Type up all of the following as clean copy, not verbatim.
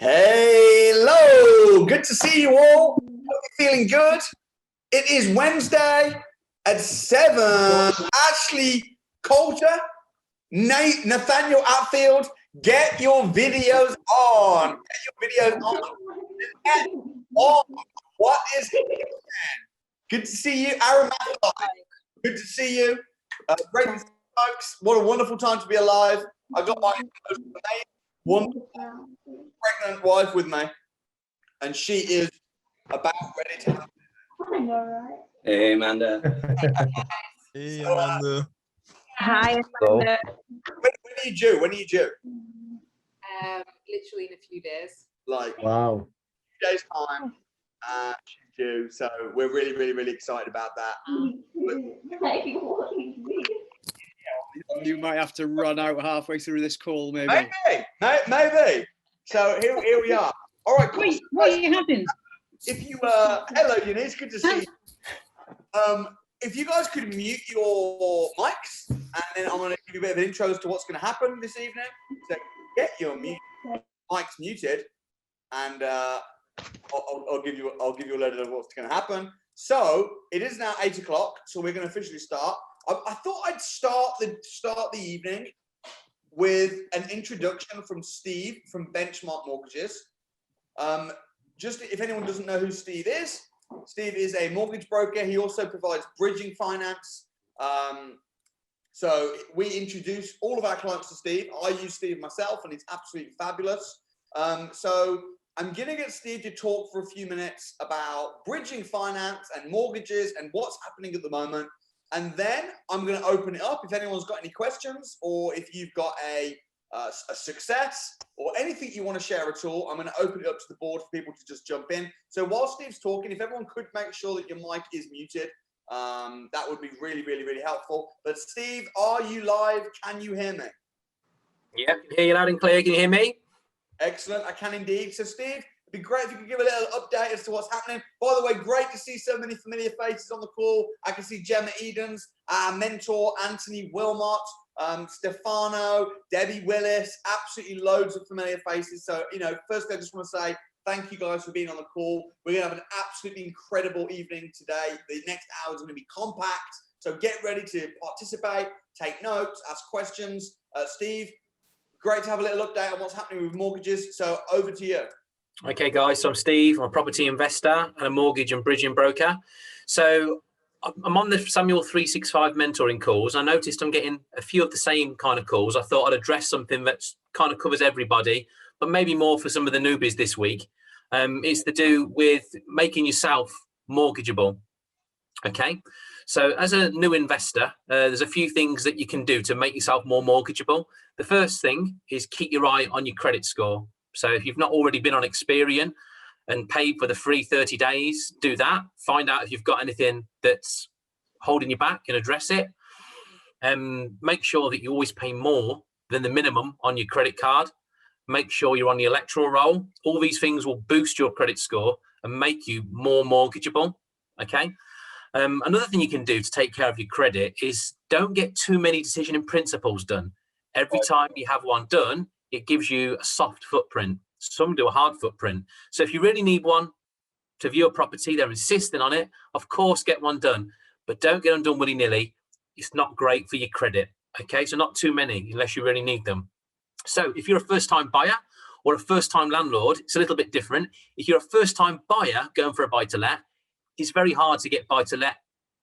Hello, good to see you all. Hope you're feeling good. It is Wednesday at 7. Ashley Coulter, Nathaniel Outfield, get your videos on. Get your videos on. Get on. What is it? Good to see you, Aaron. Good to see you. Great to see you, folks. What a wonderful time to be alive. I got my wonderful pregnant wife with me, and she is about ready to have I know, right? Hey, Amanda. Hey, Amanda. Hi, Amanda. when are you due? When are you due? Literally in a few days. Like Wow. 2 days time. She's due, so we're really excited about that. You might have to run out halfway through this call, maybe. Maybe. So here we are. All right, cool. Wait, what are you having? If you hello Eunice, good to see you. If you guys could mute your mics, and then I'm going to give you a bit of an intro as to what's going to happen this evening. So get your mics muted, and I'll give you a load of what's going to happen. So it is now 8 o'clock, so we're going to officially start. I thought I'd start the evening with an introduction from Steve from Benchmark Mortgages. Just if anyone doesn't know who Steve is a mortgage broker. He also provides bridging finance. So we introduce all of our clients to Steve. I use Steve myself, and he's absolutely fabulous. So I'm going to get Steve to talk for a few minutes about bridging finance and mortgages and what's happening at the moment. And then I'm going to open it up. If anyone's got any questions, or if you've got a success or anything you want to share at all, I'm going to open it up to the board for people to just jump in. So while Steve's talking, if everyone could make sure that your mic is muted, that would be really helpful. But Steve, are you live? Can you hear me? Yeah, hear you loud and clear. Can you hear me? Excellent, I can indeed. So Steve, it'd be great if you could give a little update as to what's happening. By the way, great to see so many familiar faces on the call. I can see Gemma Edens, our mentor, Anthony Wilmot, Stefano, Debbie Willis, absolutely loads of familiar faces. So, firstly, I just want to say thank you guys for being on the call. We're going to have an absolutely incredible evening today. The next hour is going to be compact. So get ready to participate, take notes, ask questions. Steve, great to have a little update on what's happening with mortgages. So over to you. Okay, guys. So I'm Steve. I'm a property investor and a mortgage and bridging broker. So I'm on the Samuel 365 mentoring calls. I noticed I'm getting a few of the same kind of calls. I thought I'd address something that kind of covers everybody, but maybe more for some of the newbies this week. It's to do with making yourself mortgageable. Okay. So as a new investor, there's a few things that you can do to make yourself more mortgageable. The first thing is keep your eye on your credit score. So if you've not already been on Experian and paid for the free 30 days, do that. Find out if you've got anything that's holding you back and address it. Make sure that you always pay more than the minimum on your credit card. Make sure you're on the electoral roll. All these things will boost your credit score and make you more mortgageable. Okay. Another thing you can do to take care of your credit is don't get too many decision in principles done. Every time you have one done, it gives you a soft footprint. Some do a hard footprint. So if you really need one to view a property, they're insisting on it, of course, get one done, but don't get them done willy-nilly. It's not great for your credit. Okay, so not too many unless you really need them. So if you're a first-time buyer or a first-time landlord, it's a little bit different. If you're a first-time buyer going for a buy-to-let, it's very hard to get buy-to-let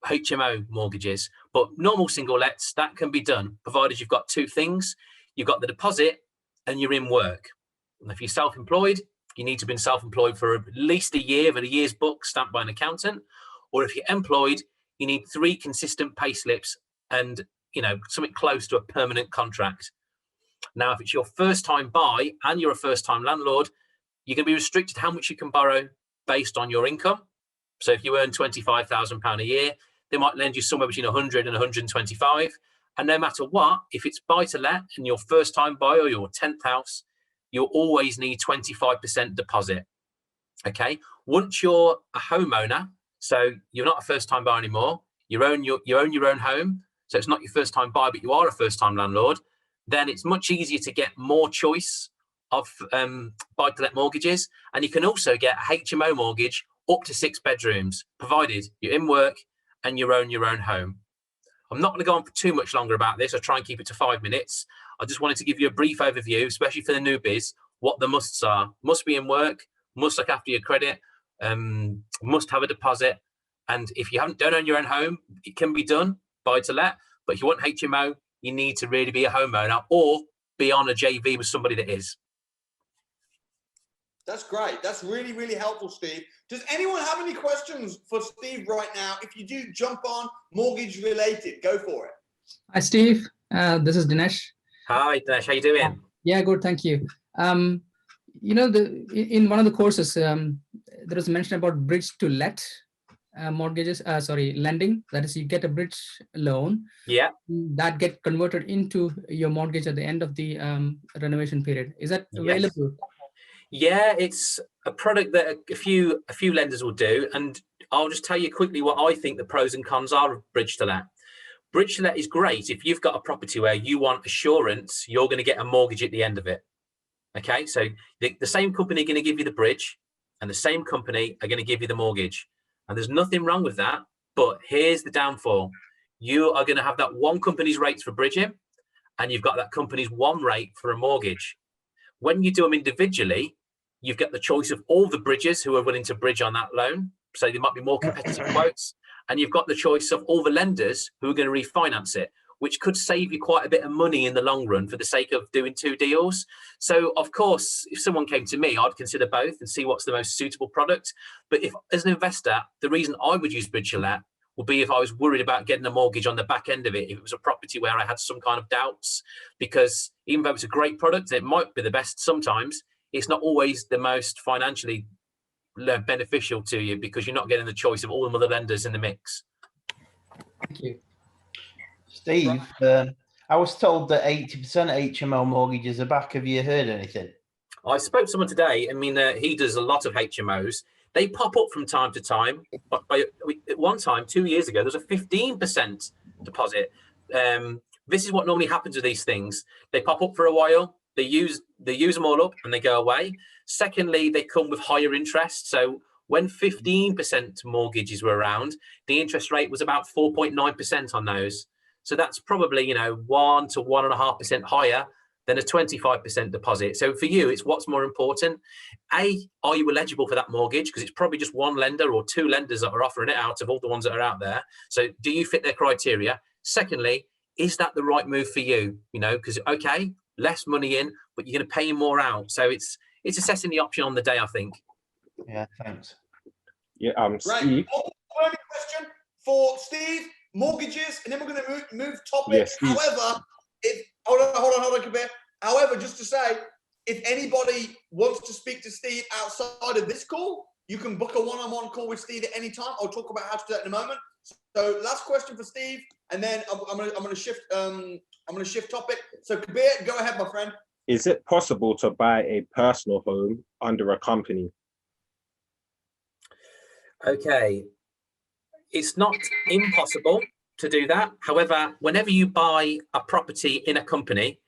HMO mortgages, but normal single lets, that can be done, provided you've got two things. You've got the deposit and you're in work. And if you're self-employed, you need to have been self-employed for at least a year with a year's book stamped by an accountant. Or if you're employed, you need 3 consistent pay slips and, something close to a permanent contract. Now, if it's your first time buy and you're a first time landlord, you're going to be restricted how much you can borrow based on your income. So if you earn £25,000 a year, they might lend you somewhere between 100 and 125. And no matter what, if it's buy to let and your first time buyer or your 10th house, you'll always need 25% deposit. Okay. Once you're a homeowner, so you're not a first time buyer anymore, you own your own home. So it's not your first time buyer, but you are a first time landlord. Then it's much easier to get more choice of buy-to-let mortgages, and you can also get a HMO mortgage up to 6 bedrooms, provided you're in work and you own your own home. I'm not going to go on for too much longer about this. I'll try and keep it to 5 minutes. I just wanted to give you a brief overview, especially for the newbies, what the musts are. Must be in work, must look after your credit, must have a deposit. And if you don't own your own home, it can be done buy to let. But if you want HMO, you need to really be a homeowner or be on a JV with somebody that is. That's great. That's really, really helpful, Steve. Does anyone have any questions for Steve right now? If you do, jump on mortgage related. Go for it. Hi, Steve. This is Dinesh. Hi, Dinesh. How you doing? Yeah, good. Thank you. You know, in one of the courses, there was mention about bridge to let mortgages. Lending. That is, you get a bridge loan. Yeah. That get converted into your mortgage at the end of the renovation period. Is that available? Yeah, it's a product that a few lenders will do, and I'll just tell you quickly what I think the pros and cons are of bridge to let. Bridge to let is great if you've got a property where you want assurance you're going to get a mortgage at the end of it. Okay, so the same company are going to give you the bridge, and the same company are going to give you the mortgage, and there's nothing wrong with that. But here's the downfall: you are going to have that one company's rates for bridging, and you've got that company's one rate for a mortgage. When you do them individually, you've got the choice of all the bridgers who are willing to bridge on that loan. So there might be more competitive quotes. And you've got the choice of all the lenders who are going to refinance it, which could save you quite a bit of money in the long run for the sake of doing 2 deals. So, of course, if someone came to me, I'd consider both and see what's the most suitable product. But if, as an investor, the reason I would use bridge to let would be if I was worried about getting a mortgage on the back end of it, if it was a property where I had some kind of doubts, because even though it's a great product, it might be the best sometimes, it's not always the most financially beneficial to you because you're not getting the choice of all the other lenders in the mix. Thank you. Steve, I was told that 80% HMO mortgages are back. Have you heard anything? I spoke to someone today. I mean, he does a lot of HMOs. They pop up from time to time. But at one time, 2 years ago, there was a 15% deposit. This is what normally happens with these things. They pop up for a while. They use them all up and they go away. Secondly, they come with higher interest. So when 15% mortgages were around, the interest rate was about 4.9% on those. So that's probably, 1 to 1.5% higher than a 25% deposit. So for you, it's what's more important. A, are you eligible for that mortgage? Because it's probably just one lender or 2 lenders that are offering it out of all the ones that are out there. So do you fit their criteria? Secondly, is that the right move for you? Because, okay, less money in, but you're going to pay more out. So it's assessing the option on the day, I think. Yeah, thanks. Yeah, Right. Steve. Only question for Steve, mortgages, and then we're going to move topic. Yes, however, hold on, Kabir. However, just to say, if anybody wants to speak to Steve outside of this call, you can book a one-on-one call with Steve at any time. I'll talk about how to do that in a moment. So, last question for Steve, and then I'm going to shift. I'm going to shift topic. So, Kabir, go ahead, my friend. Is it possible to buy a personal home under a company? Okay. It's not impossible to do that. However, whenever you buy a property in a company,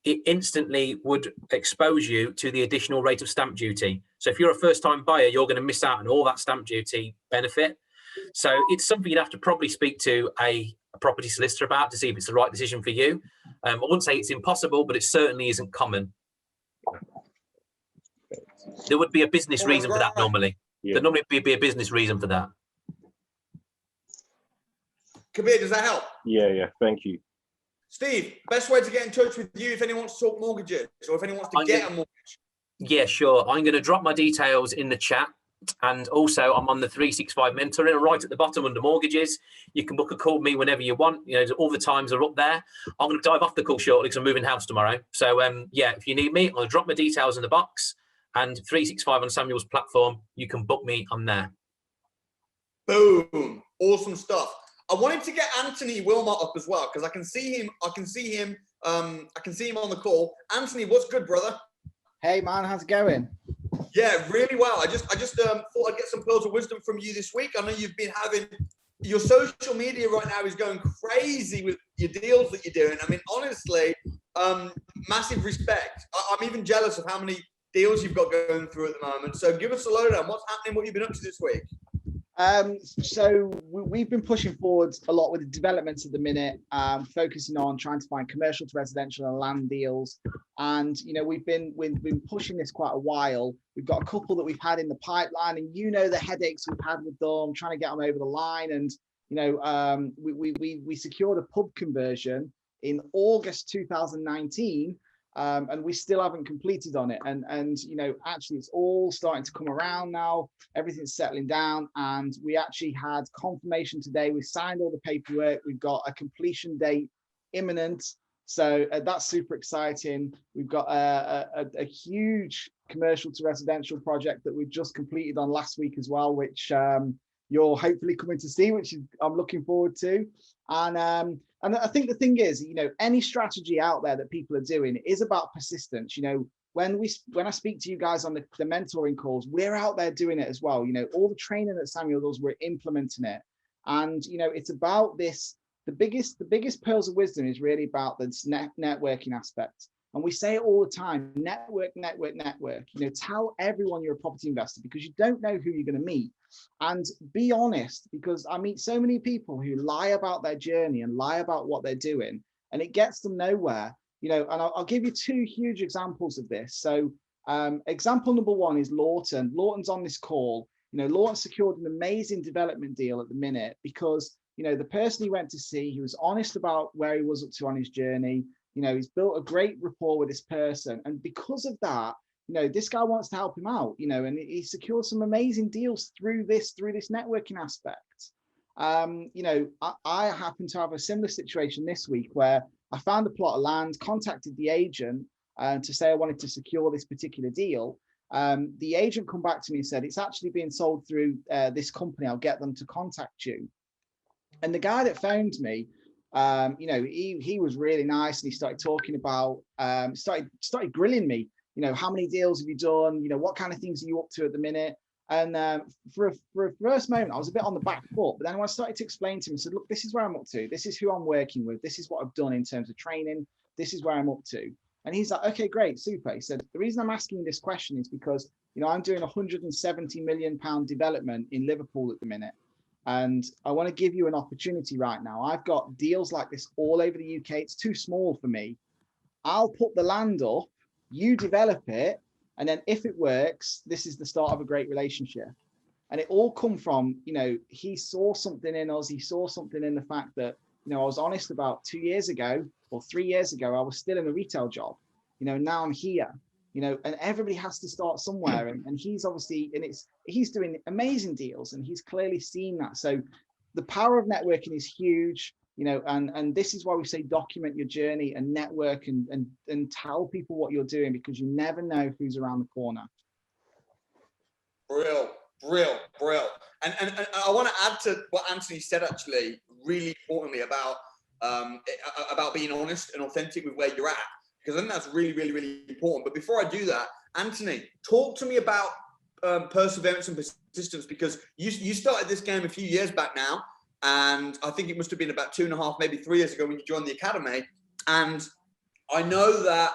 it instantly would expose you to the additional rate of stamp duty. So if you're a first-time buyer, you're going to miss out on all that stamp duty benefit. So it's something you'd have to probably speak to a property solicitor about to see if it's the right decision for you. I wouldn't say it's impossible, but it certainly isn't common. There would be a business reason for that normally. Yeah. There'd normally be a business reason for that. Kabir, does that help? Yeah, thank you. Steve, best way to get in touch with you if anyone wants to talk mortgages or if anyone wants to get a mortgage. Yeah, sure. I'm going to drop my details in the chat. And also, I'm on the 365 mentoring right at the bottom under mortgages. You can book a call with me whenever you want. All the times are up there. I'm going to dive off the call shortly because I'm moving house tomorrow. So, yeah, if you need me, I'll drop my details in the box. And 365 on Samuel's platform, you can book me on there. Boom. Awesome stuff. I wanted to get Anthony Wilmot up as well because I can see him on the call. Anthony, what's good, brother? Hey man, how's it going? Yeah, really well. I just thought I'd get some pearls of wisdom from you this week. I know you've been having your social media right now is going crazy with your deals that you're doing. I mean, honestly, Massive respect. I'm even jealous of how many deals you've got going through at the moment. So give us a lowdown. What's happening? What you've been up to this week? So we've been pushing forward a lot with the developments at the minute, focusing on trying to find commercial to residential and land deals. And we've been pushing this quite a while. We've got a couple that we've had in the pipeline, and the headaches we've had with them, trying to get them over the line. And we secured a pub conversion in August 2019. And we still haven't completed on it. And actually it's all starting to come around now. Everything's settling down, and we actually had confirmation today. We signed all the paperwork. We've got a completion date imminent. So that's super exciting. We've got a huge commercial to residential project that we've just completed on last week as well, which you're hopefully coming to see, which I'm looking forward to. And I think the thing is, any strategy out there that people are doing is about persistence. When I speak to you guys on the mentoring calls, we're out there doing it as well. All the training that Samuel does, we're implementing it. And, it's about this. The biggest pearls of wisdom is really about this networking aspect. And we say it all the time, network. Tell everyone you're a property investor, because you don't know who you're going to meet. And be honest, because I meet so many people who lie about their journey and lie about what they're doing, and it gets them nowhere. And I'll give you two huge examples of this. So example number one is Lawton. Lawton's on this call. Lawton secured an amazing development deal at the minute because, the person he went to see, he was honest about where he was up to on his journey. He's built a great rapport with this person. And because of that, this guy wants to help him out, and he secured some amazing deals through this networking aspect. I happen to have a similar situation this week where I found a plot of land, contacted the agent to say I wanted to secure this particular deal. The agent come back to me and said, it's actually being sold through this company. I'll get them to contact you. And the guy that phoned me, he was really nice, and he started talking about, started grilling me. How many deals have you done? What kind of things are you up to at the minute? And for a first moment, I was a bit on the back foot. But then when I started to explain to him, I said, look, this is where I'm up to. This is who I'm working with. This is what I've done in terms of training. This is where I'm up to. And he's like, okay, great, super. He said, the reason I'm asking you this question is because, I'm doing £170 million development in Liverpool at the minute. And I want to give you an opportunity right now. I've got deals like this all over the UK. It's too small for me. I'll put the land up, you develop it, and then if it works, this is the start of a great relationship. And it all come from, he saw something in us. He saw something in the fact that, I was honest about 2 years ago or 3 years ago, I was still in a retail job. Now I'm here, and everybody has to start somewhere. And he's obviously, he's doing amazing deals, and he's clearly seen that. So the power of networking is huge. And this is why we say document your journey and network and tell people what you're doing, because you never know who's around the corner. Brill. And I want to add to what Anthony said, actually, really importantly about being honest and authentic with where you're at, because I think that's really, really, really important. But before I do that, Anthony, talk to me about perseverance and persistence, because you started this game a few years back now. And I think it must have been about 2.5, maybe 3 years ago when you joined the academy. And I know that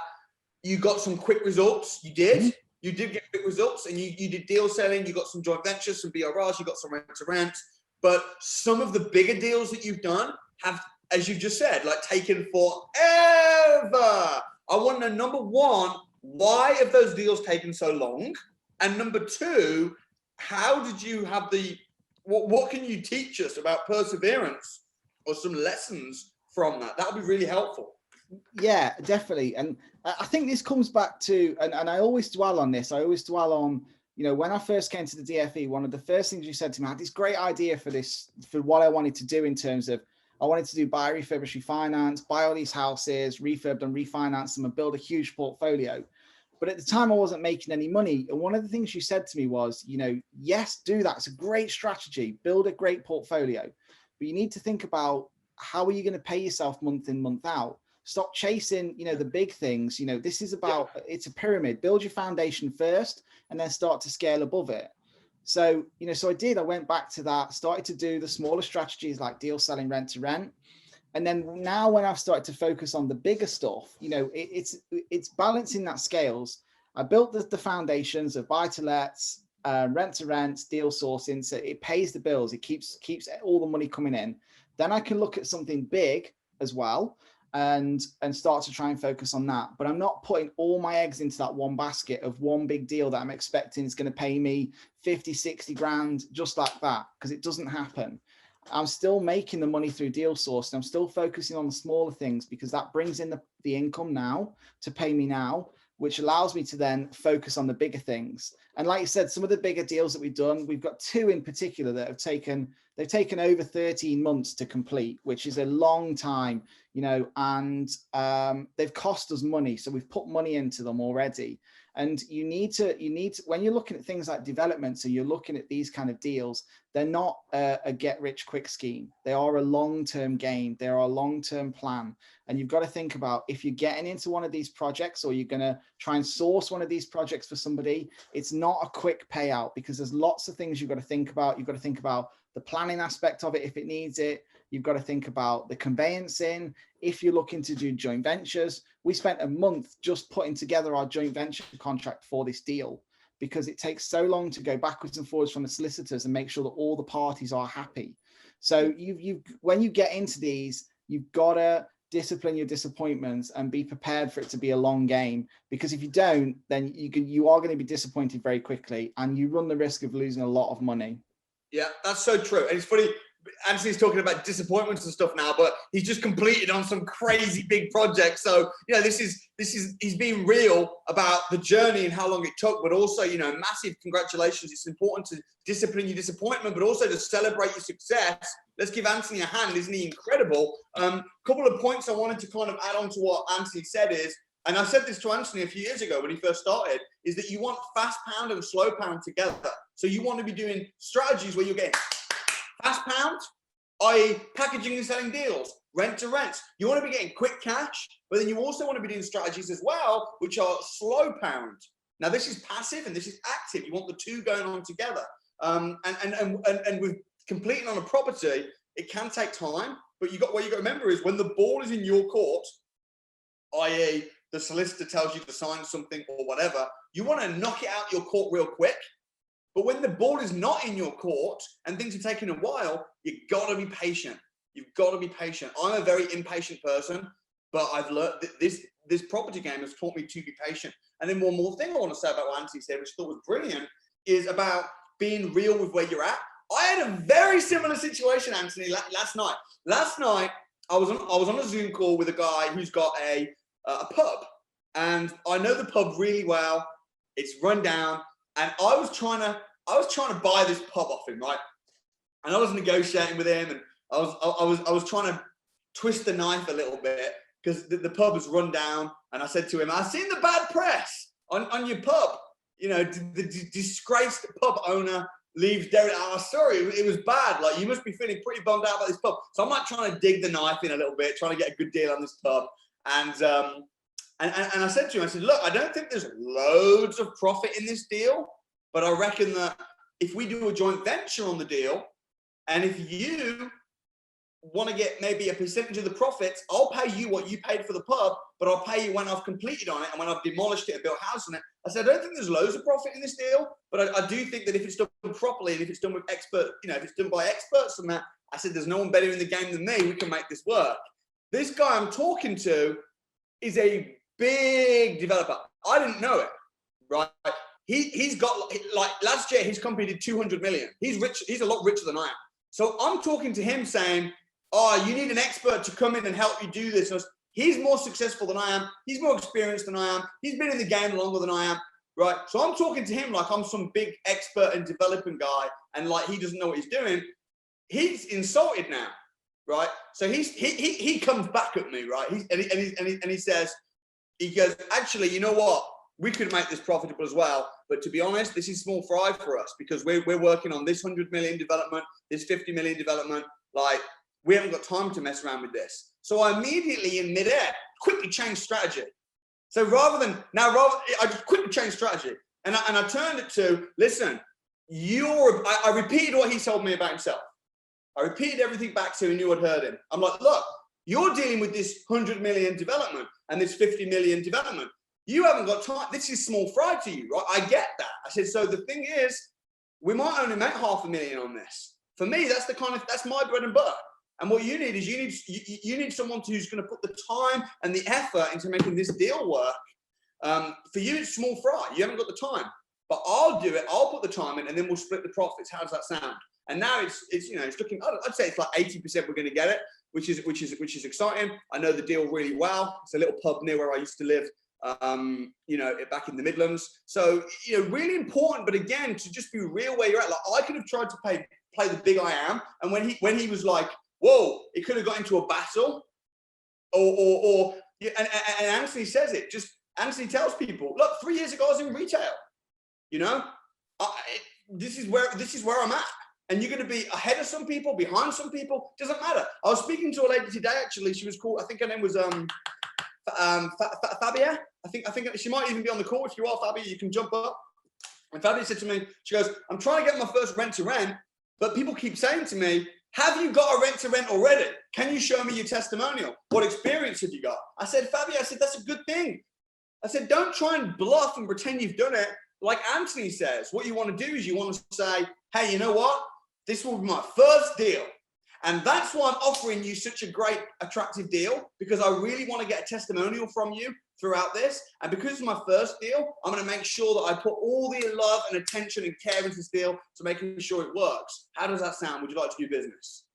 you got some quick results. You did. Mm-hmm. You did get quick results, and you did deal selling. You got some joint ventures, some BRRs. You got some rent to rent. But some of the bigger deals that you've done have, as you just said, taken forever. I want to know, number one, why have those deals taken so long? And number two, how did you have what can you teach us about perseverance or some lessons from that? That would be really helpful. Yeah, definitely. And I think this comes back to, and I always dwell on this. I always dwell on, when I first came to the DFE, one of the first things you said to me, I had this great idea for what I wanted to do in terms of, I wanted to do buy, refurbish, refinance, buy all these houses, refurb them, refinance them, and build a huge portfolio. But at the time, I wasn't making any money. And one of the things you said to me was, yes, do that. It's a great strategy. Build a great portfolio. But you need to think about, how are you going to pay yourself month in, month out? Stop chasing, the big things. This is about, it's a pyramid. Build your foundation first and then start to scale above it. So, I went back to that, started to do the smaller strategies like deal selling, rent to rent. And then now when I've started to focus on the bigger stuff, you know, it's balancing that scales. I built the foundations of buy-to-lets, rent to rent, deal sourcing, so it pays the bills, it keeps all the money coming in. Then I can look at something big as well and start to try and focus on that. But I'm not putting all my eggs into that one basket of one big deal that I'm expecting is going to pay me 50, 60 grand just like that, because it doesn't happen. I'm still making the money through deal sourcing. I'm still focusing on the smaller things because that brings in the income now to pay me now, which allows me to then focus on the bigger things. And like you said, some of the bigger deals that we've done, we've got 2 in particular that have taken over 13 months to complete, which is a long time, you know, and they've cost us money. So we've put money into them already. And you need to, when you're looking at things like development, so you're looking at these kind of deals, they're not a get rich quick scheme. They are a long-term game. They are a long-term plan. And you've got to think about, if you're getting into one of these projects or you're going to try and source one of these projects for somebody, it's not a quick payout, because there's lots of things you've got to think about. You've got to think about the planning aspect of it if it needs it. You've got to think about the conveyancing. If you're looking to do joint ventures, we spent a month just putting together our joint venture contract for this deal, because it takes so long to go backwards and forwards from the solicitors and make sure that all the parties are happy. So when you get into these, you've got to discipline your disappointments and be prepared for it to be a long game, because if you don't, then you are going to be disappointed very quickly, and you run the risk of losing a lot of money. Yeah, that's so true. And it's funny, Anthony's talking about disappointments and stuff now, but he's just completed on some crazy big project. So, you know, he's being real about the journey and how long it took, but also, you know, massive congratulations. It's important to discipline your disappointment, but also to celebrate your success. Let's give Anthony a hand. Isn't he incredible? Couple of points I wanted to kind of add on to what Anthony said is, and I said this to Anthony a few years ago when he first started, is that you want fast pound and slow pound together. So you want to be doing strategies where you're getting fast pound, i.e. packaging and selling deals, rent to rent. You want to be getting quick cash, but then you also want to be doing strategies as well, which are slow pound. Now this is passive and this is active. You want the two going on together. And with completing on a property, it can take time, but what you got to remember is when the ball is in your court, i.e. the solicitor tells you to sign something or whatever, you want to knock it out your court real quick. But when the ball is not in your court and things are taking a while, you've got to be patient. You've got to be patient. I'm a very impatient person, but I've learned that this property game has taught me to be patient. And then one more thing I want to say about what Anthony said, which I thought was brilliant, is about being real with where you're at. I had a very similar situation, Anthony, last night. Last night, I was on a Zoom call with a guy who's got a pub, and I know the pub really well. It's run down. And I was trying to buy this pub off him, right? And I was negotiating with him, and I was trying to twist the knife a little bit because the pub was run down. And I said to him, "I've seen the bad press on your pub. You know, the disgraced pub owner leaves Derek." Sorry, it was bad. Like, you must be feeling pretty bummed out about this pub. So I'm like trying to dig the knife in a little bit, trying to get a good deal on this pub. And I said to him, I said, "Look, I don't think there's loads of profit in this deal, but I reckon that if we do a joint venture on the deal, and if you want to get maybe a percentage of the profits, I'll pay you what you paid for the pub, but I'll pay you when I've completed on it and when I've demolished it and built a house on it." I said, "I don't think there's loads of profit in this deal, but I do think that if it's done properly and if it's done with expert, you know, if it's done by experts and that," I said, "there's no one better in the game than me. We can make this work." This guy I'm talking to is a big developer. I didn't know it, right? He's got, like, last year his company did 200 million. He's rich. He's a lot richer than I am. So I'm talking to him saying, "Oh, you need an expert to come in and help you do this." He's more successful than I am. He's more experienced than I am. He's been in the game longer than I am, right? So I'm talking to him like I'm some big expert and developing guy, and like he doesn't know what he's doing. He's insulted now, right? So he comes back at me, right? He says, he goes, "Actually, you know what? We could make this profitable as well. But to be honest, this is small fry for us because we're working on this 100 million development, this 50 million development. Like, we haven't got time to mess around with this." So I immediately in midair quickly changed strategy. So I just quickly changed strategy. And I turned it to, "Listen, I repeated what he told me about himself. I repeated everything back to him, knew I'd heard him. I'm like, "Look, You're dealing with this 100 million development and this 50 million development. You haven't got time. This is small fry to you, right? I get that. I said, so the thing is, we might only make 500,000 on this. For me, that's that's my bread and butter. And what you need is you need someone who's going to put the time and the effort into making this deal work. For you, it's small fry. You haven't got the time, but I'll do it. I'll put the time in, and then we'll split the profits. How does that sound? And now it's looking. I'd say it's like 80% we're going to get it, which is exciting. I know the deal really well. It's a little pub near where I used to live. Back in the Midlands. So, really important, but again, to just be real where you're at. Like, I could have tried to play the big I am. And when he was like, whoa, it could have got into a battle and Anthony says it, Anthony tells people, look, 3 years ago I was in retail, this is where I'm at. And you're going to be ahead of some people, behind some people, doesn't matter. I was speaking to a lady today, actually. She was called, I think her name was, Fabia. I think she might even be on the call. If you are, Fabia, you can jump up. And Fabia said to me, she goes, I'm trying to get my first rent to rent, but people keep saying to me, have you got a rent to rent already? Can you show me your testimonial? What experience have you got? I said, Fabia, that's a good thing. I said, don't try and bluff and pretend you've done it. Like Anthony says, what you want to do is you want to say, hey, you know what? This will be my first deal. And that's why I'm offering you such a great, attractive deal, because I really want to get a testimonial from you throughout this. And because it's my first deal, I'm going to make sure that I put all the love and attention and care into this deal to making sure it works. How does that sound? Would you like to do business?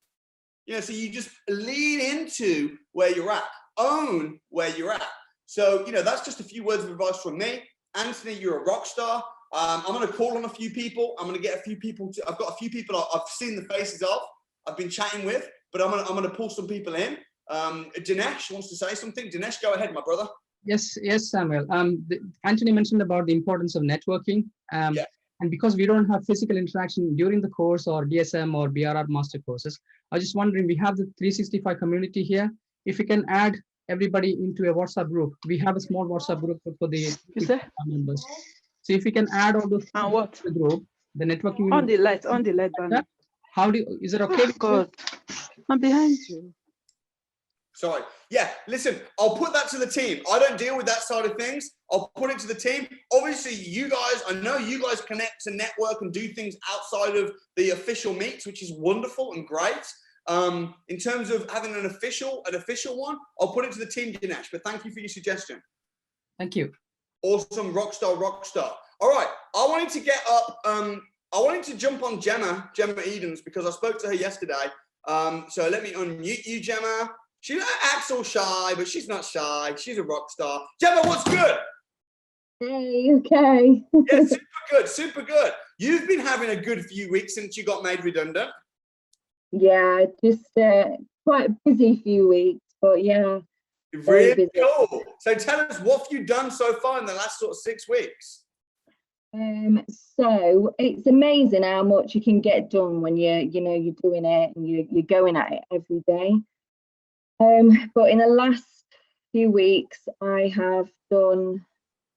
So you just lean into where you're at, own where you're at. So, that's just a few words of advice from me. Anthony, you're a rock star. I'm going to call on a few people. I'm going to get a few people. I've got a few people I've seen the faces of. I've been chatting with, but I'm gonna pull some people in. Dinesh wants to say something. Dinesh, go ahead, my brother. Yes, Samuel. Anthony mentioned about the importance of networking. And because we don't have physical interaction during the course or DSM or BRR master courses, I was just wondering, we have the 365 community here. If we can add everybody into a WhatsApp group, we have a small WhatsApp group for the members. So if we can add all those to the group, the networking on the light banner. Is it okay? God, I'm behind you. Sorry. Yeah, listen, I'll put that to the team. I don't deal with that side of things. I'll put it to the team. Obviously, you guys, I know you guys connect to network and do things outside of the official meets, which is wonderful and great. In terms of having an official one, I'll put it to the team, Dinesh, but thank you for your suggestion. Thank you. Awesome, rock star. All right, I wanted to get up, I wanted to jump on Gemma Edens, because I spoke to her yesterday. So let me unmute you, Gemma. She acts all shy, but she's not shy. She's a rock star. Gemma, what's good? Hey, okay. Yeah, super good. You've been having a good few weeks since you got made redundant. Yeah, just quite a busy few weeks, but yeah. Really cool. So tell us, what have you done so far in the last sort of 6 weeks? So it's amazing how much you can get done when you're doing it and you're going at it every day. But in the last few weeks, I have done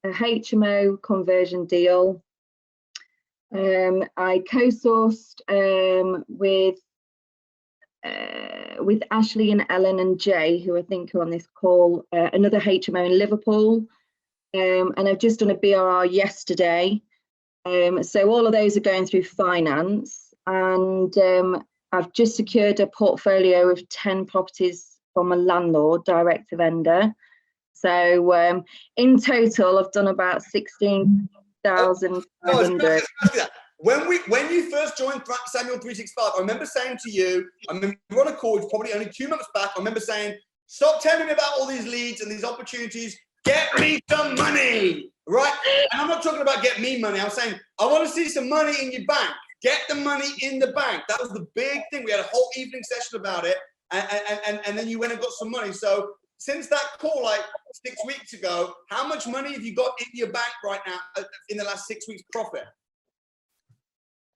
a HMO conversion deal. I co-sourced with Ashley and Ellen and Jay, who I think are on this call, another HMO in Liverpool. And I've just done a BRR yesterday. So all of those are going through finance, and I've just secured a portfolio of 10 properties from a landlord, direct to vendor. So in total, I've done about 16,500. When you first joined Samuel 365, I remember saying to you, I remember on a call, it's probably only 2 months back, I remember saying, stop telling me about all these leads and these opportunities, get me some money, right? And I'm not talking about get me money, I'm saying, I want to see some money in your bank, get the money in the bank. That was the big thing. We had a whole evening session about it, and then you went and got some money. So since that call, like 6 weeks ago, how much money have you got in your bank right now in the last 6 weeks profit?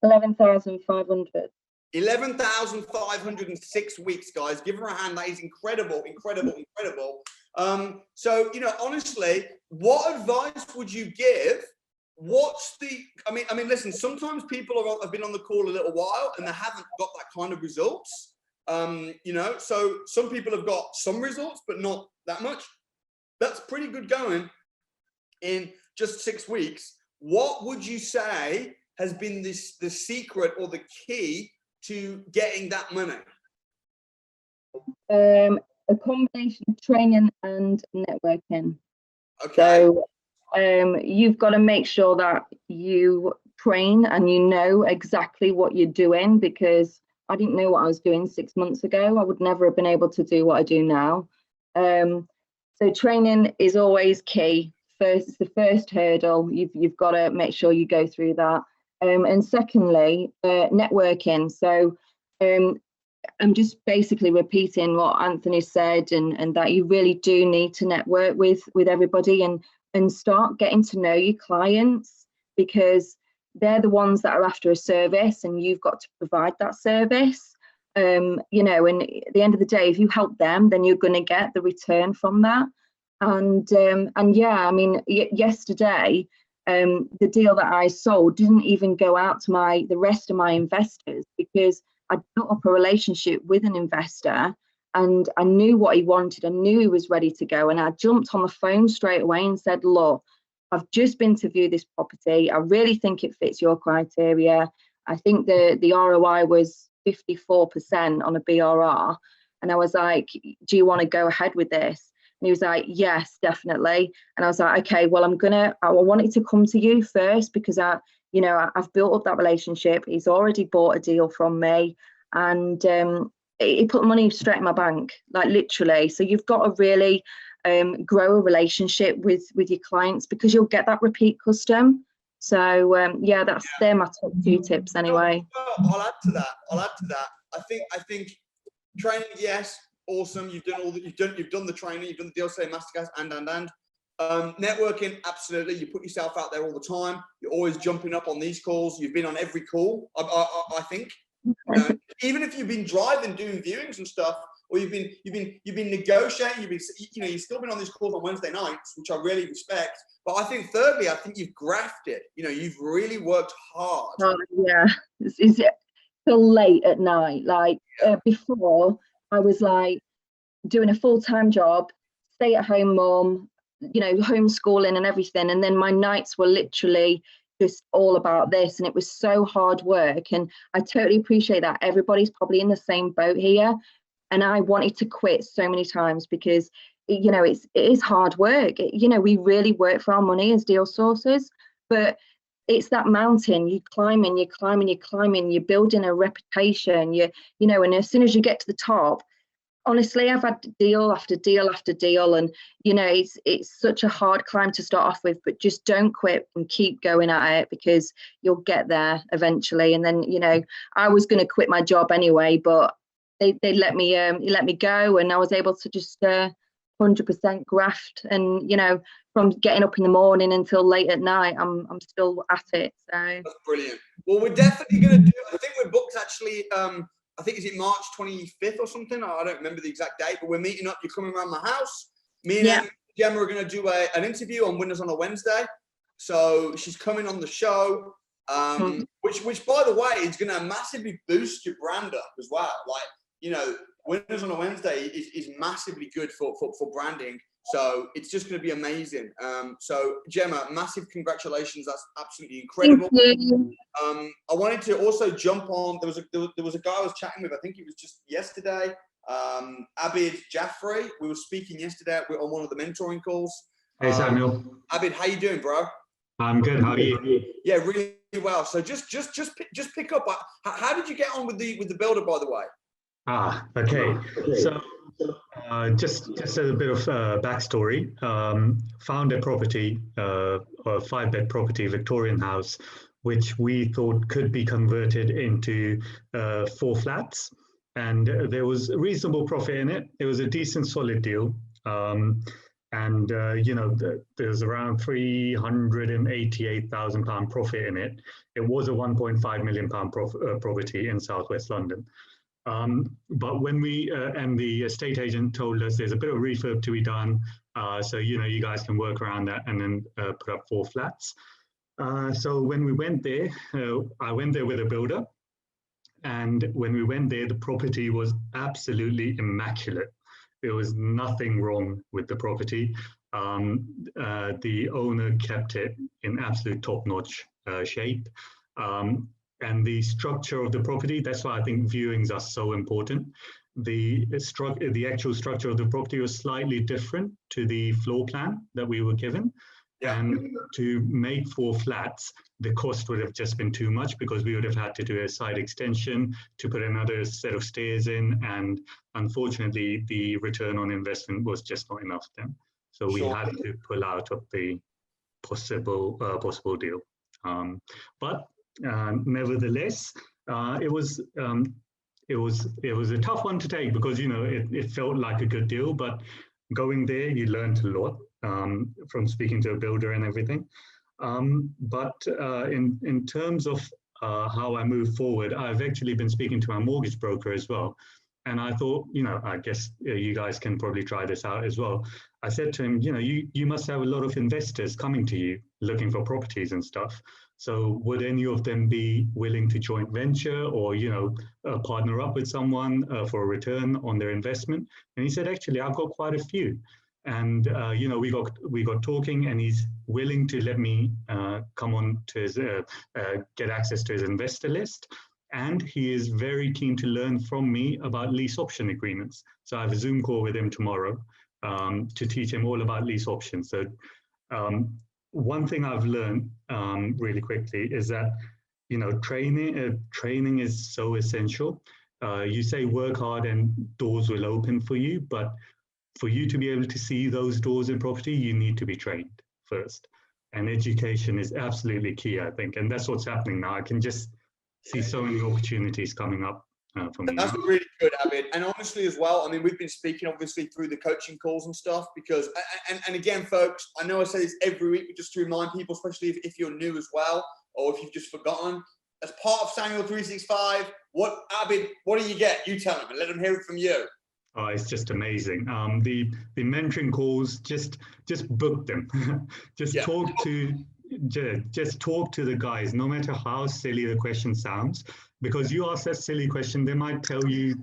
11,500. 11,506 weeks, guys. Give her a hand. That is incredible. So, honestly, what advice would you give? I mean, listen, sometimes people have been on the call a little while and they haven't got that kind of results. You know, so some people have got some results, but not that much. That's pretty good going in just 6 weeks. What would you say has been the secret or the key to getting that money? A combination of training and networking. Okay. So you've got to make sure that you train and you know exactly what you're doing, because I didn't know what I was doing 6 months ago. I would never have been able to do what I do now. So training is always key. First, it's the first hurdle. You've got to make sure you go through that. And secondly, networking. So I'm just basically repeating what Anthony said, and that you really do need to network with everybody and start getting to know your clients, because they're the ones that are after a service and you've got to provide that service. You know, and at the end of the day, if you help them, then you're going to get the return from that. And yeah, I mean, yesterday, the deal that I sold didn't even go out to the rest of my investors, because I built up a relationship with an investor and I knew what he wanted. I knew he was ready to go. And I jumped on the phone straight away and said, look, I've just been to view this property. I really think it fits your criteria. I think the ROI was 54% on a BRR. And I was like, do you want to go ahead with this? And he was like, yes, definitely. And I was like, okay, well, I wanted to come to you first, because I've built up that relationship. He's already bought a deal from me, and he put money straight in my bank, like literally. So you've got to really grow a relationship with your clients, because you'll get that repeat custom. So yeah, they're my top 2 tips anyway. I'll add to that. I think training, yes, awesome. You've done the training, you've done the DLC masterclass, and networking, absolutely. You put yourself out there all the time. You're always jumping up on these calls. You've been on every call. I think, even if you've been driving, doing viewings and stuff, or you've been negotiating. You've still been on these calls on Wednesday nights, which I really respect. But I think thirdly, I think you've grafted. You've really worked hard. Yeah, is it till late at night? Like before, I was like doing a full-time job, stay-at-home mom, homeschooling and everything, and then my nights were literally just all about this, and it was so hard work. And I totally appreciate that everybody's probably in the same boat here, and I wanted to quit so many times, because it is hard work. We really work for our money as deal sources, but it's that mountain you're climbing, you're building a reputation, and as soon as you get to the top, honestly, I've had deal after deal after deal, and it's such a hard climb to start off with, but just don't quit and keep going at it, because you'll get there eventually. And then I was going to quit my job anyway, but they let me go, and I was able to just 100% graft, and from getting up in the morning until late at night, I'm still at it. So that's brilliant. Well, we're definitely going to do. I think we're booked actually. I think is it March 25th or something? I don't remember the exact date, but we're meeting up. You're coming around my house. Me and Gemma are going to do an interview on Winners on a Wednesday. So she's coming on the show, which by the way is going to massively boost your brand up as well. Like, Winners on a Wednesday is massively good for branding. So it's just going to be amazing. So Gemma, massive congratulations. That's absolutely incredible. Thank you. I wanted to also jump on. There was a guy I was chatting with. I think it was just yesterday. Abid Jaffrey. We were speaking yesterday on one of the mentoring calls. Hey Samuel. Abid, how you doing, bro? I'm good. How are you? Yeah, really well. So just pick up. How did you get on with the builder, by the way? Okay. So just as a bit of backstory, found a property, a 5-bed property, Victorian house, which we thought could be converted into 4 flats, and there was a reasonable profit in it. It was a decent, solid deal, and there's around £388,000 profit in it. It was a £1.5 million property in southwest London. But when we and the estate agent told us there's a bit of refurb to be done, so you guys can work around that and then put up 4 flats. So when we went there, I went there with a builder, And when we went there, the property was absolutely immaculate. There was nothing wrong with the property. The owner kept it in absolute top-notch shape. And the structure of the property, that's why I think viewings are so important. The actual structure of the property was slightly different to the floor plan that we were given. Yeah. And to make 4 flats, the cost would have just been too much because we would have had to do a side extension to put another set of stairs in. And unfortunately, the return on investment was just not enough then. So we had to pull out of the possible deal. But nevertheless, it was a tough one to take because, you know, it felt like a good deal, but going there, you learned a lot from speaking to a builder and everything. But in terms of how I move forward, I've actually been speaking to my mortgage broker as well. And I thought, you know, I guess you guys can probably try this out as well. I said to him, you know, you must have a lot of investors coming to you looking for properties and stuff. So would any of them be willing to joint venture or, you know, partner up with someone for a return on their investment? And he said, actually, I've got quite a few. And, you know, we got talking and he's willing to let me come on to his, get access to his investor list. And he is very keen to learn from me about lease option agreements. So I have a Zoom call with him tomorrow to teach him all about lease options. So one thing I've learned really quickly is that, you know, training is so essential. You say work hard and doors will open for you, but for you to be able to see those doors in property, you need to be trained first. And education is absolutely key, I think. And that's what's happening now. I can just see so many opportunities coming up for me. That's really good, Abid. And honestly as well, I mean, we've been speaking obviously through the coaching calls and stuff because, and again, folks, I know I say this every week, but just to remind people, especially if you're new as well, or if you've just forgotten, as part of Samuel 365, Abid, what do you get? You tell them and let them hear it from you. Oh, it's just amazing. The mentoring calls, just book them. Talk to the guys, no matter how silly the question sounds, because you ask that silly question, they might tell you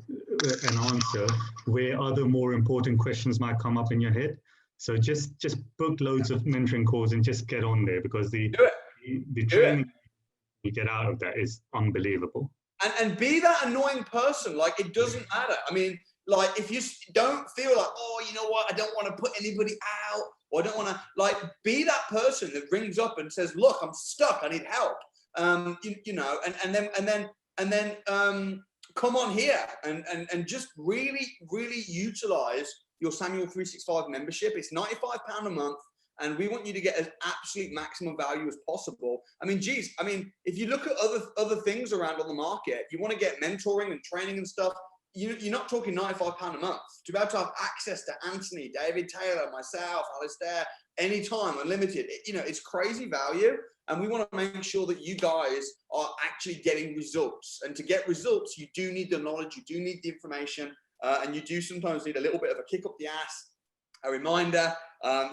an answer where other more important questions might come up in your head. So just book loads of mentoring calls and just get on there because the training you get out of that is unbelievable. And be that annoying person, like it doesn't matter. I mean, like if you don't feel like, oh, you know what, I don't want to put anybody out, or I don't want to, like, be that person that rings up and says, look, I'm stuck, I need help. You know, and then come on here and just really utilize your Samuel 365 membership. It's £95 a month. And we want you to get as absolute maximum value as possible. I mean, geez, I mean, if you look at other things around on the market, you want to get mentoring and training and stuff, you're not talking £95 a month. To be able to have access to Anthony, David Taylor, myself, Alistair, anytime, unlimited, you know, it's crazy value. And we want to make sure that you guys are actually getting results. And to get results, you do need the knowledge, you do need the information, and you do sometimes need a little bit of a kick up the ass, a reminder.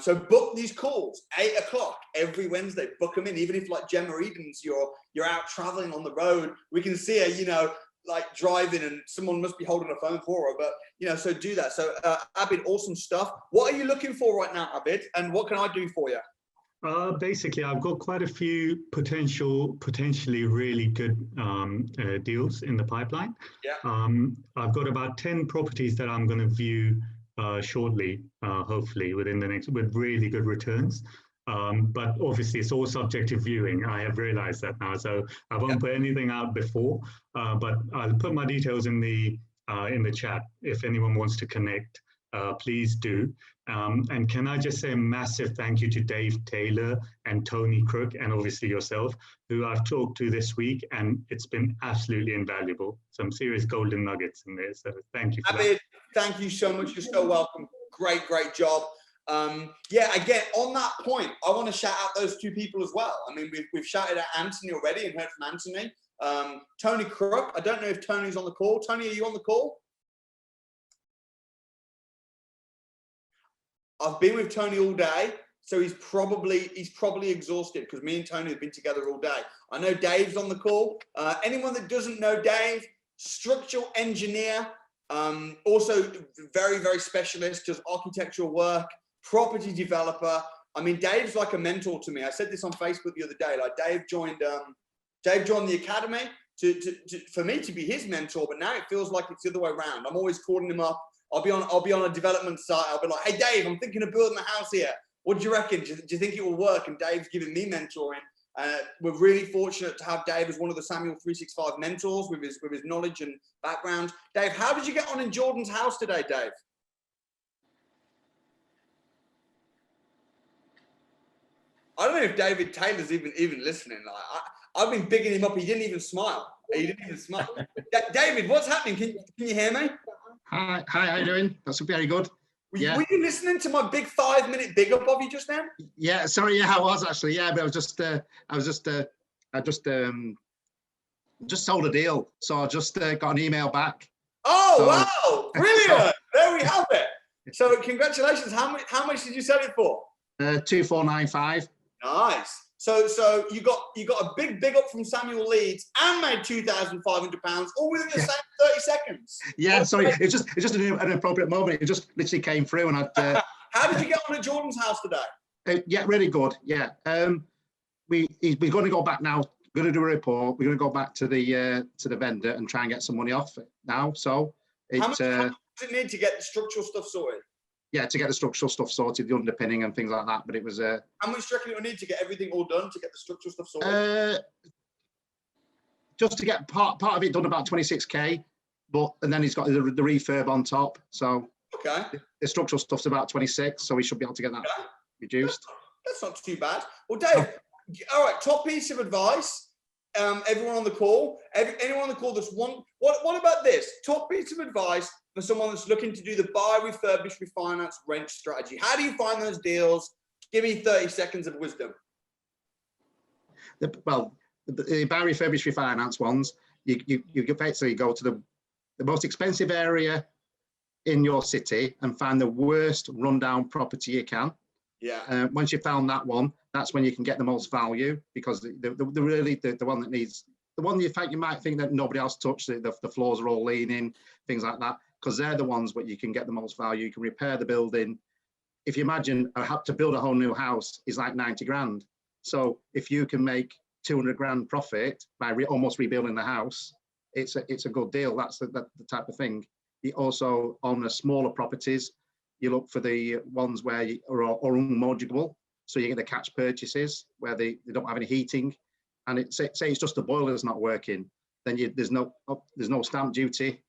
So book these calls, 8 o'clock every Wednesday. Book them in, even if like Gemma Edens, you're out traveling on the road. We can see her, you know, like driving, and someone must be holding a phone for her. But you know, so do that. So Abid, awesome stuff. What are you looking for right now, Abid? And what can I do for you? Basically, I've got quite a few potentially really good deals in the pipeline. Yeah. I've got about 10 properties that I'm going to view shortly, hopefully within the next, with really good returns. But obviously it's all subject to viewing. I have realized that now, so I won't put anything out before, but I'll put my details in the chat. If anyone wants to connect, please do. And can I just say a massive thank you to Dave Taylor and Tony Crook, and obviously yourself, who I've talked to this week, and it's been absolutely invaluable. Some serious golden nuggets in there, so thank you for Abid, that. thank you so much. You're so welcome. Great job. Yeah, again, on that point, I want to shout out those two people as well. I mean, we've shouted at Anthony already and heard from Anthony. Tony Crook, I don't know if Tony's on the call. Tony, are you on the call? I've been with Tony all day, so he's probably exhausted because me and Tony have been together all day. I know Dave's on the call. Anyone that doesn't know Dave, structural engineer, also very, very specialist, does architectural work, property developer. I mean, Dave's like a mentor to me. I said this on Facebook the other day. Like Dave joined the academy for me to be his mentor, but now it feels like it's the other way around. I'm always calling him up. I'll be on a development site. I'll be like, hey Dave, I'm thinking of building a house here. What do you reckon? Do you think it will work? And Dave's giving me mentoring. We're really fortunate to have Dave as one of the Samuel 365 mentors with his knowledge and background. Dave, how did you get on in Jordan's house today, Dave? I don't know if David Taylor's even listening. Like, I've been bigging him up. He didn't even smile. David, what's happening? Can you hear me? Hi, how you doing? That's very good. Were you listening to my big 5-minute big up of you just now? Yeah, sorry, yeah, I was actually, yeah, but I just sold a deal, so I just got an email back. Oh, so, wow, brilliant! There we have it. So congratulations. How much did you sell it for? 2495. Nice. So you got a big up from Samuel Leeds and made £2,500 all within the same 30 seconds. Yeah, sorry, it's just an appropriate moment. It just literally came through, and I. How did you get on at Jordan's house today? Yeah, really good. Yeah, we're going to go back now. We're going to do a report. We're going to go back to the vendor and try and get some money off it now. So how much does it need to get the structural stuff sorted? Yeah, to get the structural stuff sorted, the underpinning and things like that. But it was. How much do you reckon it will need to get everything all done to get the structural stuff sorted? Just to get part of it done, about 26k, and then he's got the refurb on top. So okay, the structural stuff's about 26, so we should be able to get that reduced. That's not too bad. Well, Dave, all right. Top piece of advice. Everyone on the call, anyone on the call that's what about this? Top piece of advice for someone that's looking to do the buy, refurbish, refinance, rent strategy. How do you find those deals? Give me 30 seconds of wisdom. The buy, refurbish, refinance ones, you basically go to the most expensive area in your city and find the worst rundown property you can. Yeah. Once you've found that one, that's when you can get the most value, because the one that needs, the one you might think that nobody else touched, the floors are all leaning, things like that, because they're the ones where you can get the most value. You can repair the building. If you imagine to build a whole new house is like 90 grand. So if you can make 200 grand profit by almost rebuilding the house, it's a good deal. That's the type of thing. You also, on the smaller properties, you look for the ones where are unmortgageable. So you get the catch purchases where they don't have any heating, and say it's just the boiler's not working, then there's no stamp duty.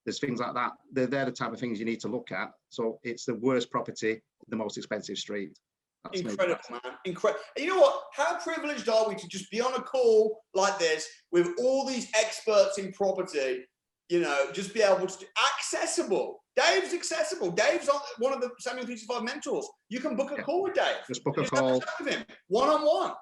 There's things like that. They're the type of things you need to look at. So it's the worst property, the most expensive street. That's incredible, man. Incredible. You know what? How privileged are we to just be on a call like this with all these experts in property? You know, just be able to do accessible. Dave's accessible. Dave's one of the Samuel 365 mentors. You can book a call with Dave. Just book a call with him, one-on-one.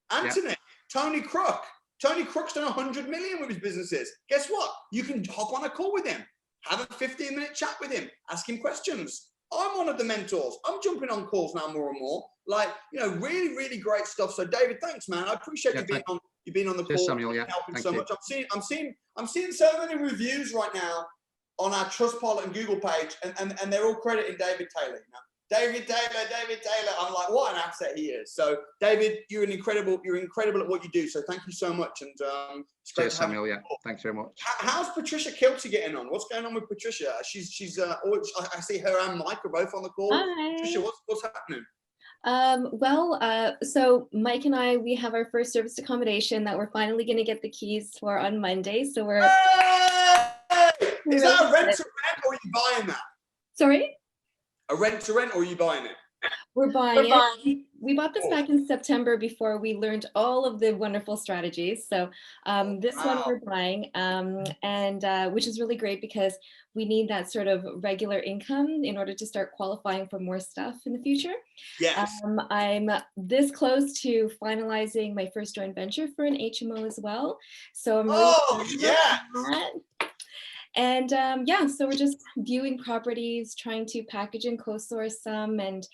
Anthony, Tony Crook. Tony Crook's done 100 million with his businesses. Guess what? You can hop on a call with him, have a 15-minute chat with him, ask him questions. I'm one of the mentors. I'm jumping on calls now more and more. Like, you know, really, really great stuff. So, David, thanks, man. I appreciate you being on the call. Yes, Samuel, yeah. Helping so much. I'm seeing so many reviews right now on our Trustpilot and Google page, and they're all crediting David Taylor. You know? David Taylor. I'm like, what an asset he is. So, David, you're incredible at what you do. So, thank you so much. And it's great. Cheers, Samuel. Yeah, thanks very much. How's Patricia Kilty getting on? What's going on with Patricia? She's I see her and Mike are both on the call. Hi. Patricia, what's happening? So Mike and I, we have our first service accommodation that we're finally going to get the keys for on Monday. So we're. Is that a rent to rent, or are you buying that? Sorry? A rent to rent, or are you buying it? We're buying it. We bought this back in September before we learned all of the wonderful strategies. So this one we're buying, and which is really great because we need that sort of regular income in order to start qualifying for more stuff in the future. Yes. I'm this close to finalizing my first joint venture for an HMO as well. So I'm really that. And so we're just viewing properties, trying to package and co-source some, and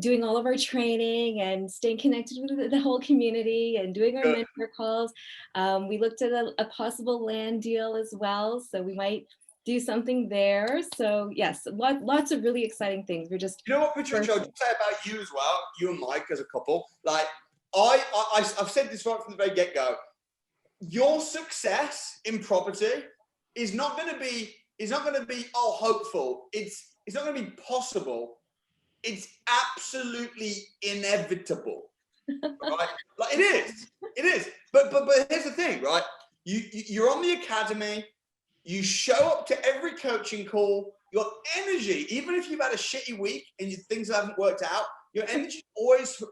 doing all of our training and staying connected with the whole community and doing our mentor calls. We looked at a possible land deal as well, so we might do something there. So yes, lots of really exciting things. We're just, you know what, Patricia, I'll just say about you as well, you and Mike as a couple, like I've said this right from the very get-go, your success in property is not going to be hopeful. It's not going to be possible. It's absolutely inevitable, right? Like it is. But here's the thing, right? You're on the academy. You show up to every coaching call. Your energy, even if you've had a shitty week and things haven't worked out, your energy is always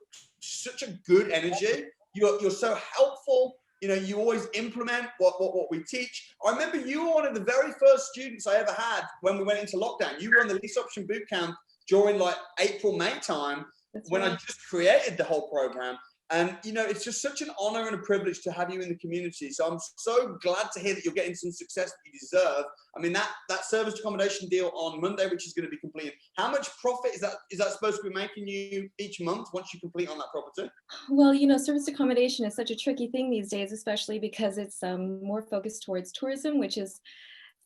such a good energy. You're so helpful. You know, you always implement what we teach. I remember you were one of the very first students I ever had when we went into lockdown. You were on the lease option boot camp during like April, May time. That's when right. I just created the whole program. And, you know, it's just such an honor and a privilege to have you in the community. So I'm so glad to hear that you're getting some success that you deserve. I mean, that service accommodation deal on Monday, which is going to be completed, how much profit is that supposed to be making you each month once you complete on that property? Well, you know, service accommodation is such a tricky thing these days, especially because it's more focused towards tourism, which is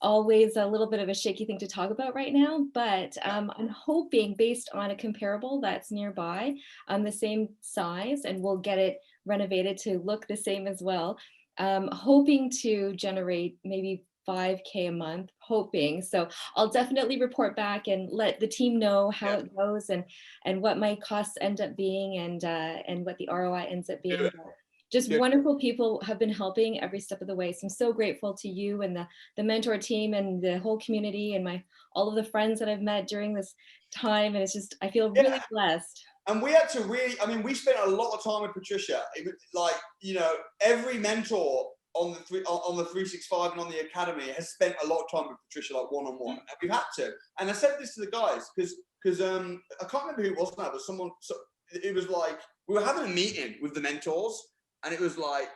always a little bit of a shaky thing to talk about right now, but I'm hoping based on a comparable that's nearby, the same size, and we'll get it renovated to look the same as well. Hoping to generate maybe 5K a month, hoping. So I'll definitely report back and let the team know how it goes and what my costs end up being and what the ROI ends up being. Just wonderful people have been helping every step of the way. So I'm so grateful to you and the mentor team and the whole community and all of the friends that I've met during this time. And it's just, I feel really blessed. And we had to really, I mean, we spent a lot of time with Patricia. It was like, you know, every mentor on the 365 and on the academy has spent a lot of time with Patricia, like one-on-one. And we've had to. And I said this to the guys because I can't remember who it was now, but someone, it was like, we were having a meeting with the mentors. And it was like,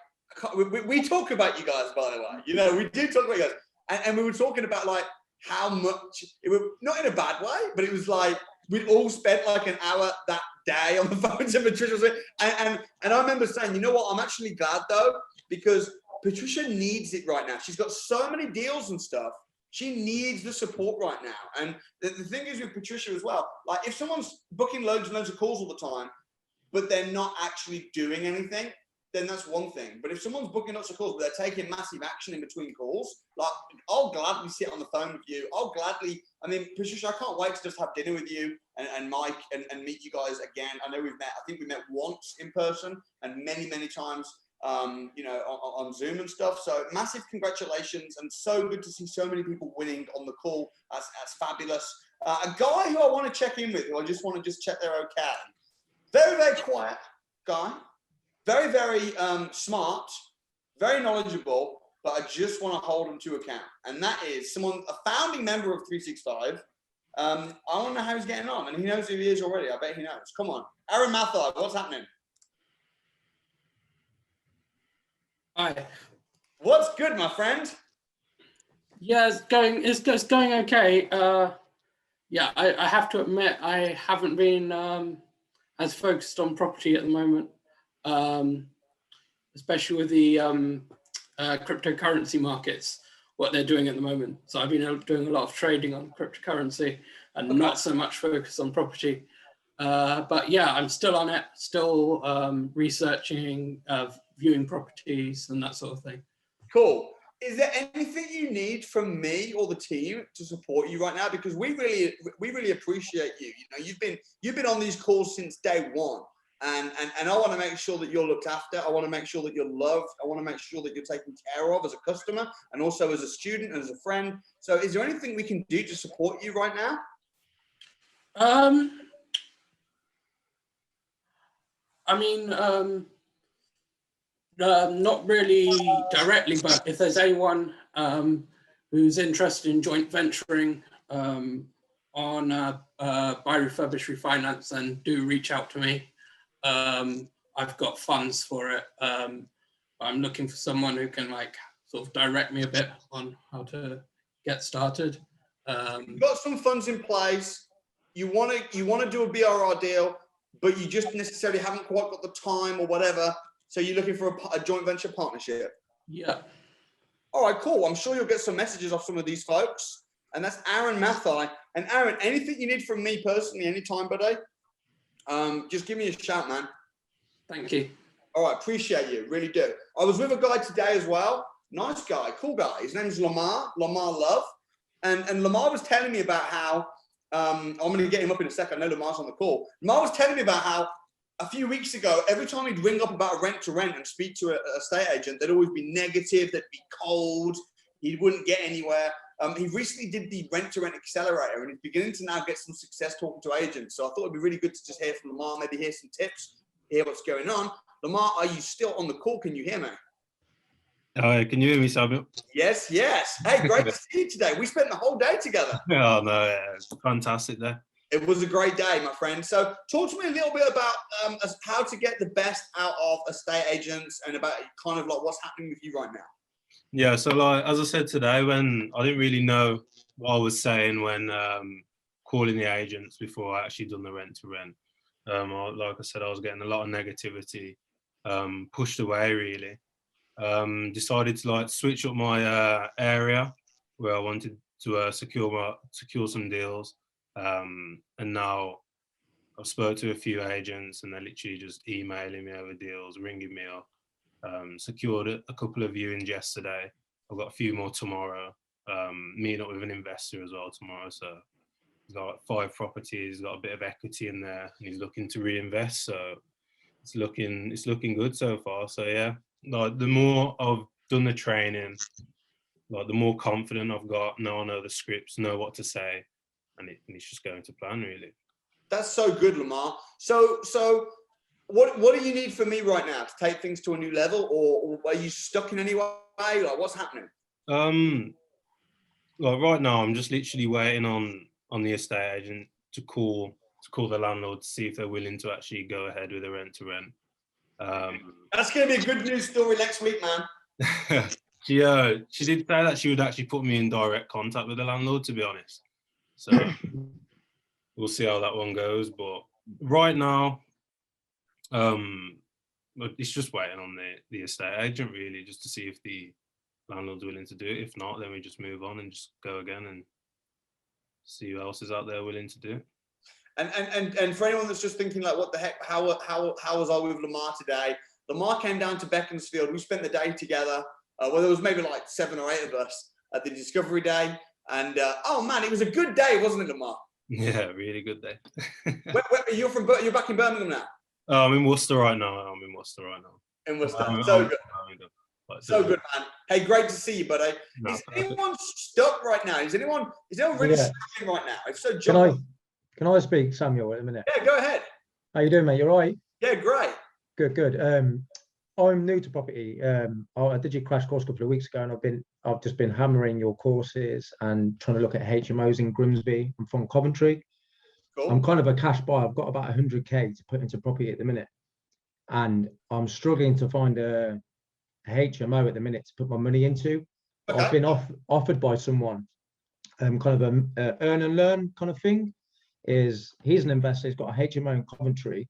we talk about you guys, by the way. You know, we do talk about you guys. And we were talking about like how much, it was not in a bad way, but it was like, we'd all spent like an hour that day on the phone to Patricia. And I remember saying, you know what, I'm actually glad though, because Patricia needs it right now. She's got so many deals and stuff. She needs the support right now. And the thing is with Patricia as well, like if someone's booking loads and loads of calls all the time, but they're not actually doing anything, then that's one thing. But if someone's booking lots of calls, but they're taking massive action in between calls, like I'll gladly sit on the phone with you. I'll gladly, I mean, Patricia, I can't wait to just have dinner with you and Mike and meet you guys again. I know we've met, I think we met once in person and many, many times, you know, on Zoom and stuff. So massive congratulations and so good to see so many people winning on the call. That's fabulous. A guy who I want to check in with, who I just want to check they're okay. Very, very quiet guy. Very, very smart, very knowledgeable, but I just want to hold him to account. And that is someone, a founding member of 365. I want to know how he's getting on. And he knows who he is already. I bet he knows. Come on. Aaron Mathard, what's happening? Hi. What's good, my friend? Yeah, it's going okay. Yeah, I have to admit, I haven't been as focused on property at the moment. Especially with the cryptocurrency markets, what they're doing at the moment. So I've been doing a lot of trading on cryptocurrency and not so much focus on property. But yeah, I'm still on it, still researching, viewing properties and that sort of thing. Cool. Is there anything you need from me or the team to support you right now? Because we really appreciate you. You know, you've been on these calls since day one. And I want to make sure that you're looked after. I want to make sure that you're loved. I want to make sure that you're taken care of as a customer and also as a student and as a friend. So is there anything we can do to support you right now? I mean, not really directly, but if there's anyone who's interested in joint venturing on buy, refurbish, refinance, then do reach out to me. I've got funds for it. I'm looking for someone who can like sort of direct me a bit on how to get started. You've got some funds in place. You want to do a BRR deal. but you just necessarily haven't quite got the time or whatever. So you're looking for a joint venture partnership. Yeah. All right, cool. I'm sure you'll get some messages off some of these folks. And that's Aaron Mathai. And Aaron, anything you need from me personally, anytime, buddy, just give me a shout, man. Thank you. All right, appreciate you, really do. I was with a guy today as well. Nice guy, cool guy. His name's Lamar Love. And Lamar was telling me about how, I'm going to get him up in a second. I know Lamar's on the call. Lamar was telling me about how a few weeks ago, every time he'd ring up about a rent to rent and speak to a estate agent, they'd always be negative, they'd be cold, he wouldn't get anywhere. He recently did the rent to rent accelerator and he's beginning to now get some success talking to agents. So I thought it'd be really good to just hear from Lamar, maybe hear some tips, hear what's going on. Lamar, are you still on the call? Can you hear me? Can you hear me, Samuel? Yes, yes. Hey, great to see you today. We spent the whole day together. Oh, no, yeah, it's a fantastic day. It was a great day, my friend. So talk to me a little bit about how to get the best out of estate agents and about kind of like what's happening with you right now. Yeah, so like, as I said today, when I didn't really know what I was saying when calling the agents before I actually done the rent to rent. Like I said, I was getting a lot of negativity pushed away, really. Decided to like switch up my area where I wanted to secure some deals, and now I've spoke to a few agents and they're literally just emailing me over deals, ringing me up. Secured a couple of viewings yesterday. I've got a few more tomorrow. Meeting up with an investor as well tomorrow. So he's got 5 properties, he's got a bit of equity in there, and he's looking to reinvest. So it's looking good so far. So yeah. Like the more I've done the training, like the more confident I've got. Now I know the scripts, know what to say, and it's just going to plan, really. That's so good, Lamar. So what do you need from me right now to take things to a new level, or are you stuck in any way? Like what's happening? Like right now, I'm just literally waiting on the estate agent to call the landlord to see if they're willing to actually go ahead with a rent to rent. That's going to be a good news story next week, man. She did say that she would actually put me in direct contact with the landlord, to be honest. So we'll see how that one goes. But right now, it's just waiting on the estate agent, really, just to see if the landlord's willing to do it. If not, then we just move on and just go again and see who else is out there willing to do it. And for anyone that's just thinking like, what the heck, how was I with Lamar today? Lamar came down to Beaconsfield. We spent the day together. Well, there was maybe like 7 or 8 of us at the Discovery Day. And oh man, it was a good day, wasn't it, Lamar? Yeah, really good day. You're back in Birmingham now? Oh, I'm in Worcester right now. In Worcester. So good. So good, man. Hey, great to see you, buddy. No, is anyone stuck right now? Is anyone really struggling right now? If so, jump. Can I speak, Samuel, in a minute? Yeah, go ahead. How you doing, mate? You all right? Yeah, great. Good. I'm new to property. I did your crash course a couple of weeks ago, and I've just been hammering your courses and trying to look at HMOs in Grimsby. I'm from Coventry. Cool. I'm kind of a cash buyer. I've got about 100k to put into property at the minute, and I'm struggling to find a HMO at the minute to put my money into. Okay. I've been offered by someone, kind of a earn and learn kind of thing. He's an investor. He's got a HMO in Coventry,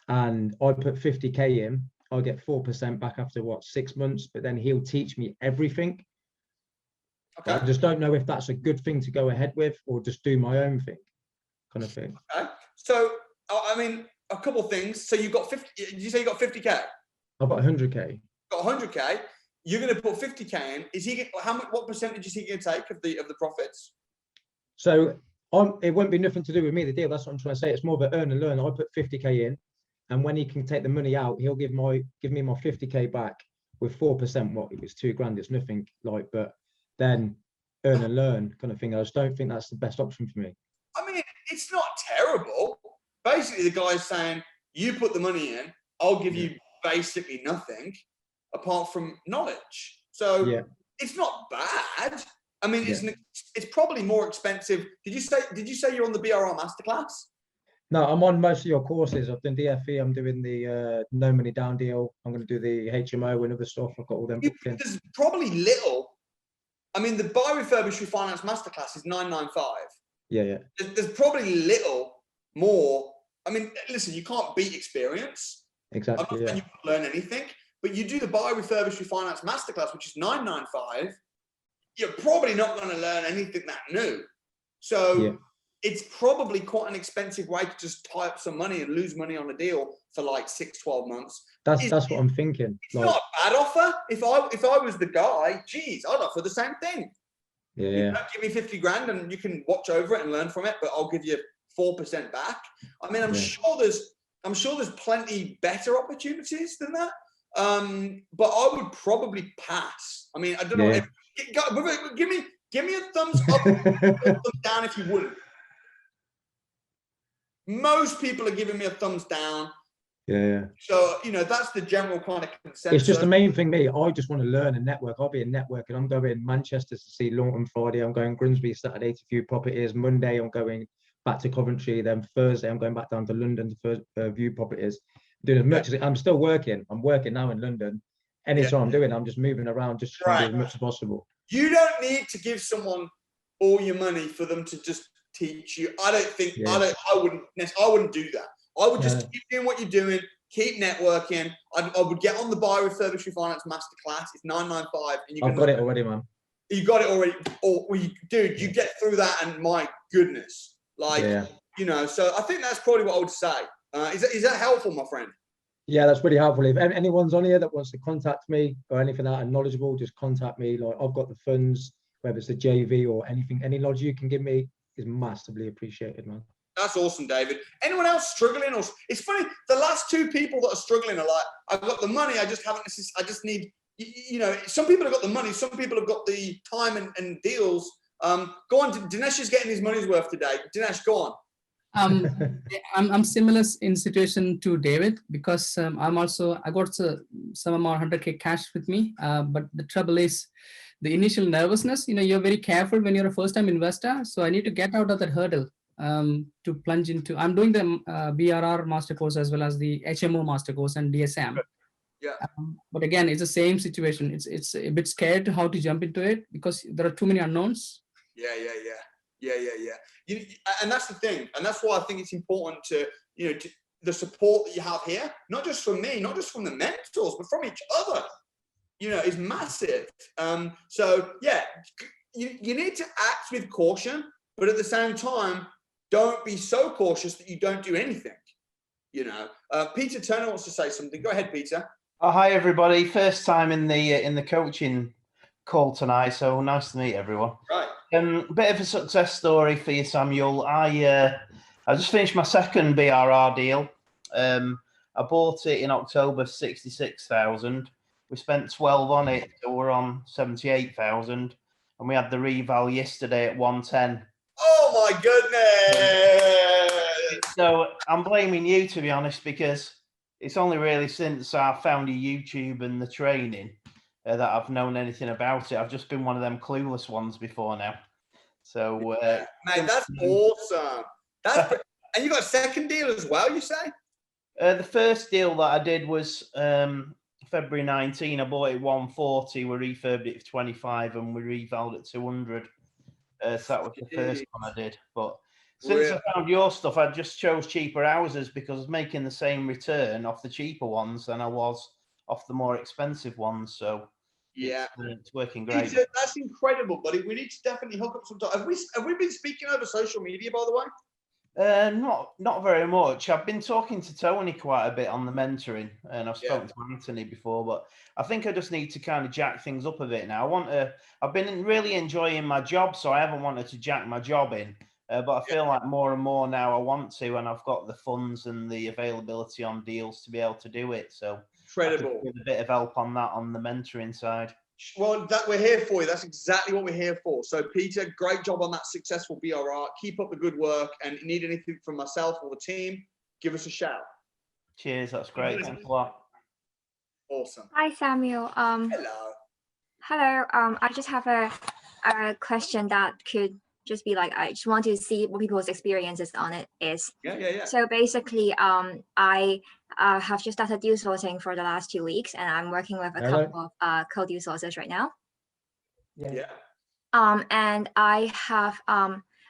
and I put 50k in. I'll get 4% back after 6 months, but then he'll teach me everything. Okay. I just don't know if that's a good thing to go ahead with or just do my own thing, kind of thing. Okay. So, I mean, a couple of things. So you got 50. Did you say you got 50k? I've got 100k. Got 100k. You're going to put 50k in. Is he? What percentage is he going to take of the profits? So it won't be nothing to do with me, the deal. That's what I'm trying to say. It's more of an earn and learn. I put 50k in, and when he can take the money out, he'll give me my 50k back with 4%. What, it was $2,000. It's nothing like, but then earn and learn kind of thing. I just don't think that's the best option for me. I mean, it's not terrible. Basically, the guy's saying, you put the money in, I'll give you basically nothing apart from knowledge. So it's not bad. I mean, it's probably more expensive. Did you say you're on the BRR masterclass? No, I'm on most of your courses. I've done DFE. I'm doing the no money down deal. I'm going to do the HMO and other stuff. I've got all them booked in. There's probably little. I mean, the buy, refurbish, refinance masterclass is $995. Yeah. There's probably little more I mean, listen, you can't beat experience. Exactly. I'm not saying you can learn anything, but you do the buy, refurbish, refinance masterclass, which is $995. You're probably not going to learn anything that new. So it's probably quite an expensive way to just tie up some money and lose money on a deal for like 6-12 months. That's what I'm thinking. It's not a bad offer. If I was the guy, geez, I'd offer the same thing. Yeah. You know, give me 50 grand and you can watch over it and learn from it, but I'll give you 4% back. I mean, I'm sure there's plenty better opportunities than that. But I would probably pass. I mean, I don't know. Give me a thumbs up, or a thumbs down if you wouldn't. Most people are giving me a thumbs down. Yeah. So, you know, that's the general kind of consensus. It's just the main thing, me. I just want to learn and network. I'll be a network, and I'm going Manchester to see Lawton Friday. I'm going Grimsby Saturday to view properties. Monday, I'm going back to Coventry. Then Thursday, I'm going back down to London to view properties. Doing as much as I'm still working. I'm working now in London. Anytime I'm doing, I'm just moving around, just trying to do as much as possible. You don't need to give someone all your money for them to just teach you. I don't think I wouldn't do that. I would just keep doing what you're doing, keep networking. I would get on the buy, refurbish, refinance masterclass. It's $995, and I've got it already, man. You got it already. Dude, you get through that, and my goodness, you know. So I think that's probably what I would say. Is that helpful, my friend? Yeah, that's really helpful. If anyone's on here that wants to contact me or anything that and knowledgeable, just contact me. Like, I've got the funds, whether it's a JV or anything, any knowledge you can give me is massively appreciated, man. That's awesome, David. Anyone else struggling? Or it's funny, the last two people that are struggling are like, I've got the money, I just need, you know, some people have got the money, some people have got the time and deals. Go on, Dinesh is getting his money's worth today. Dinesh, go on. I'm similar in situation to David, because I got some amount 100K cash with me, but the trouble is the initial nervousness. You know, you're very careful when you're a first-time investor, so I need to get out of that hurdle to plunge into. I'm doing the BRR master course as well as the HMO master course and DSM. Yeah. But again, it's the same situation. It's a bit scared to how to jump into it because there are too many unknowns. Yeah. And that's the thing, and that's why I think it's important to, you know, the support that you have here, not just from me, not just from the mentors, but from each other, you know, is massive. So yeah, you need to act with caution, but at the same time, don't be so cautious that you don't do anything. You know, Peter Turner wants to say something. Go ahead, Peter. Oh, hi everybody! First time in the coaching call tonight, so nice to meet everyone. Right. Bit of a success story for you, Samuel. I just finished my second BRR deal. I bought it in October, 66,000. We spent 12 on it, so we're on 78,000, and we had the reval yesterday at 110. Oh my goodness! So I'm blaming you, to be honest, because it's only really since I found your YouTube and the training that I've known anything about it. I've just been one of them clueless ones before now. So, man, that's awesome. And you got a second deal as well, you say? The first deal that I did was February 19. I bought it 140. We refurbed it for 25, and we revalued it 200. So that was the first one I did. But since I found your stuff, I just chose cheaper houses because I was making the same return off the cheaper ones than I was off the more expensive ones. So yeah, it's working great. Peter, that's incredible, buddy. We need to definitely hook up sometime. Have we been speaking over social media, by the way? Not very much. I've been talking to Tony quite a bit on the mentoring, and I've spoken to Anthony before, but I think I just need to kind of jack things up a bit now. I've been really enjoying my job, so I haven't wanted to jack my job in, but I feel like more and more now I want to, and I've got the funds and the availability on deals to be able to do it. So incredible. With a bit of help on that on the mentoring side. Well, we're here for you. That's exactly what we're here for. So, Peter, great job on that successful BRR. Keep up the good work. And if you need anything from myself or the team, give us a shout. Cheers. That's great. Thanks a lot. Awesome. Hi, Samuel. Hello. Hello. I just have a question that could just be like, I just want to see what people's experiences on it is. Yeah. So basically, I have just started deal sourcing for the last 2 weeks, and I'm working with a couple of co-deal sourcers right now. Yeah. And I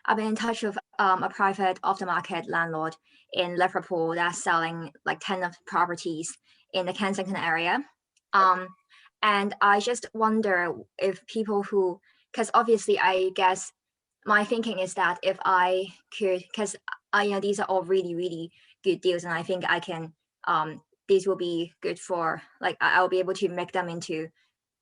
I've been in touch with a private off-the-market landlord in Liverpool that's selling like 10 of properties in the Kensington area. And I just wonder if people who, because obviously I guess my thinking is that if I could, because these are all really, really good deals, and I think I can, these will be good for, like, I'll be able to make them into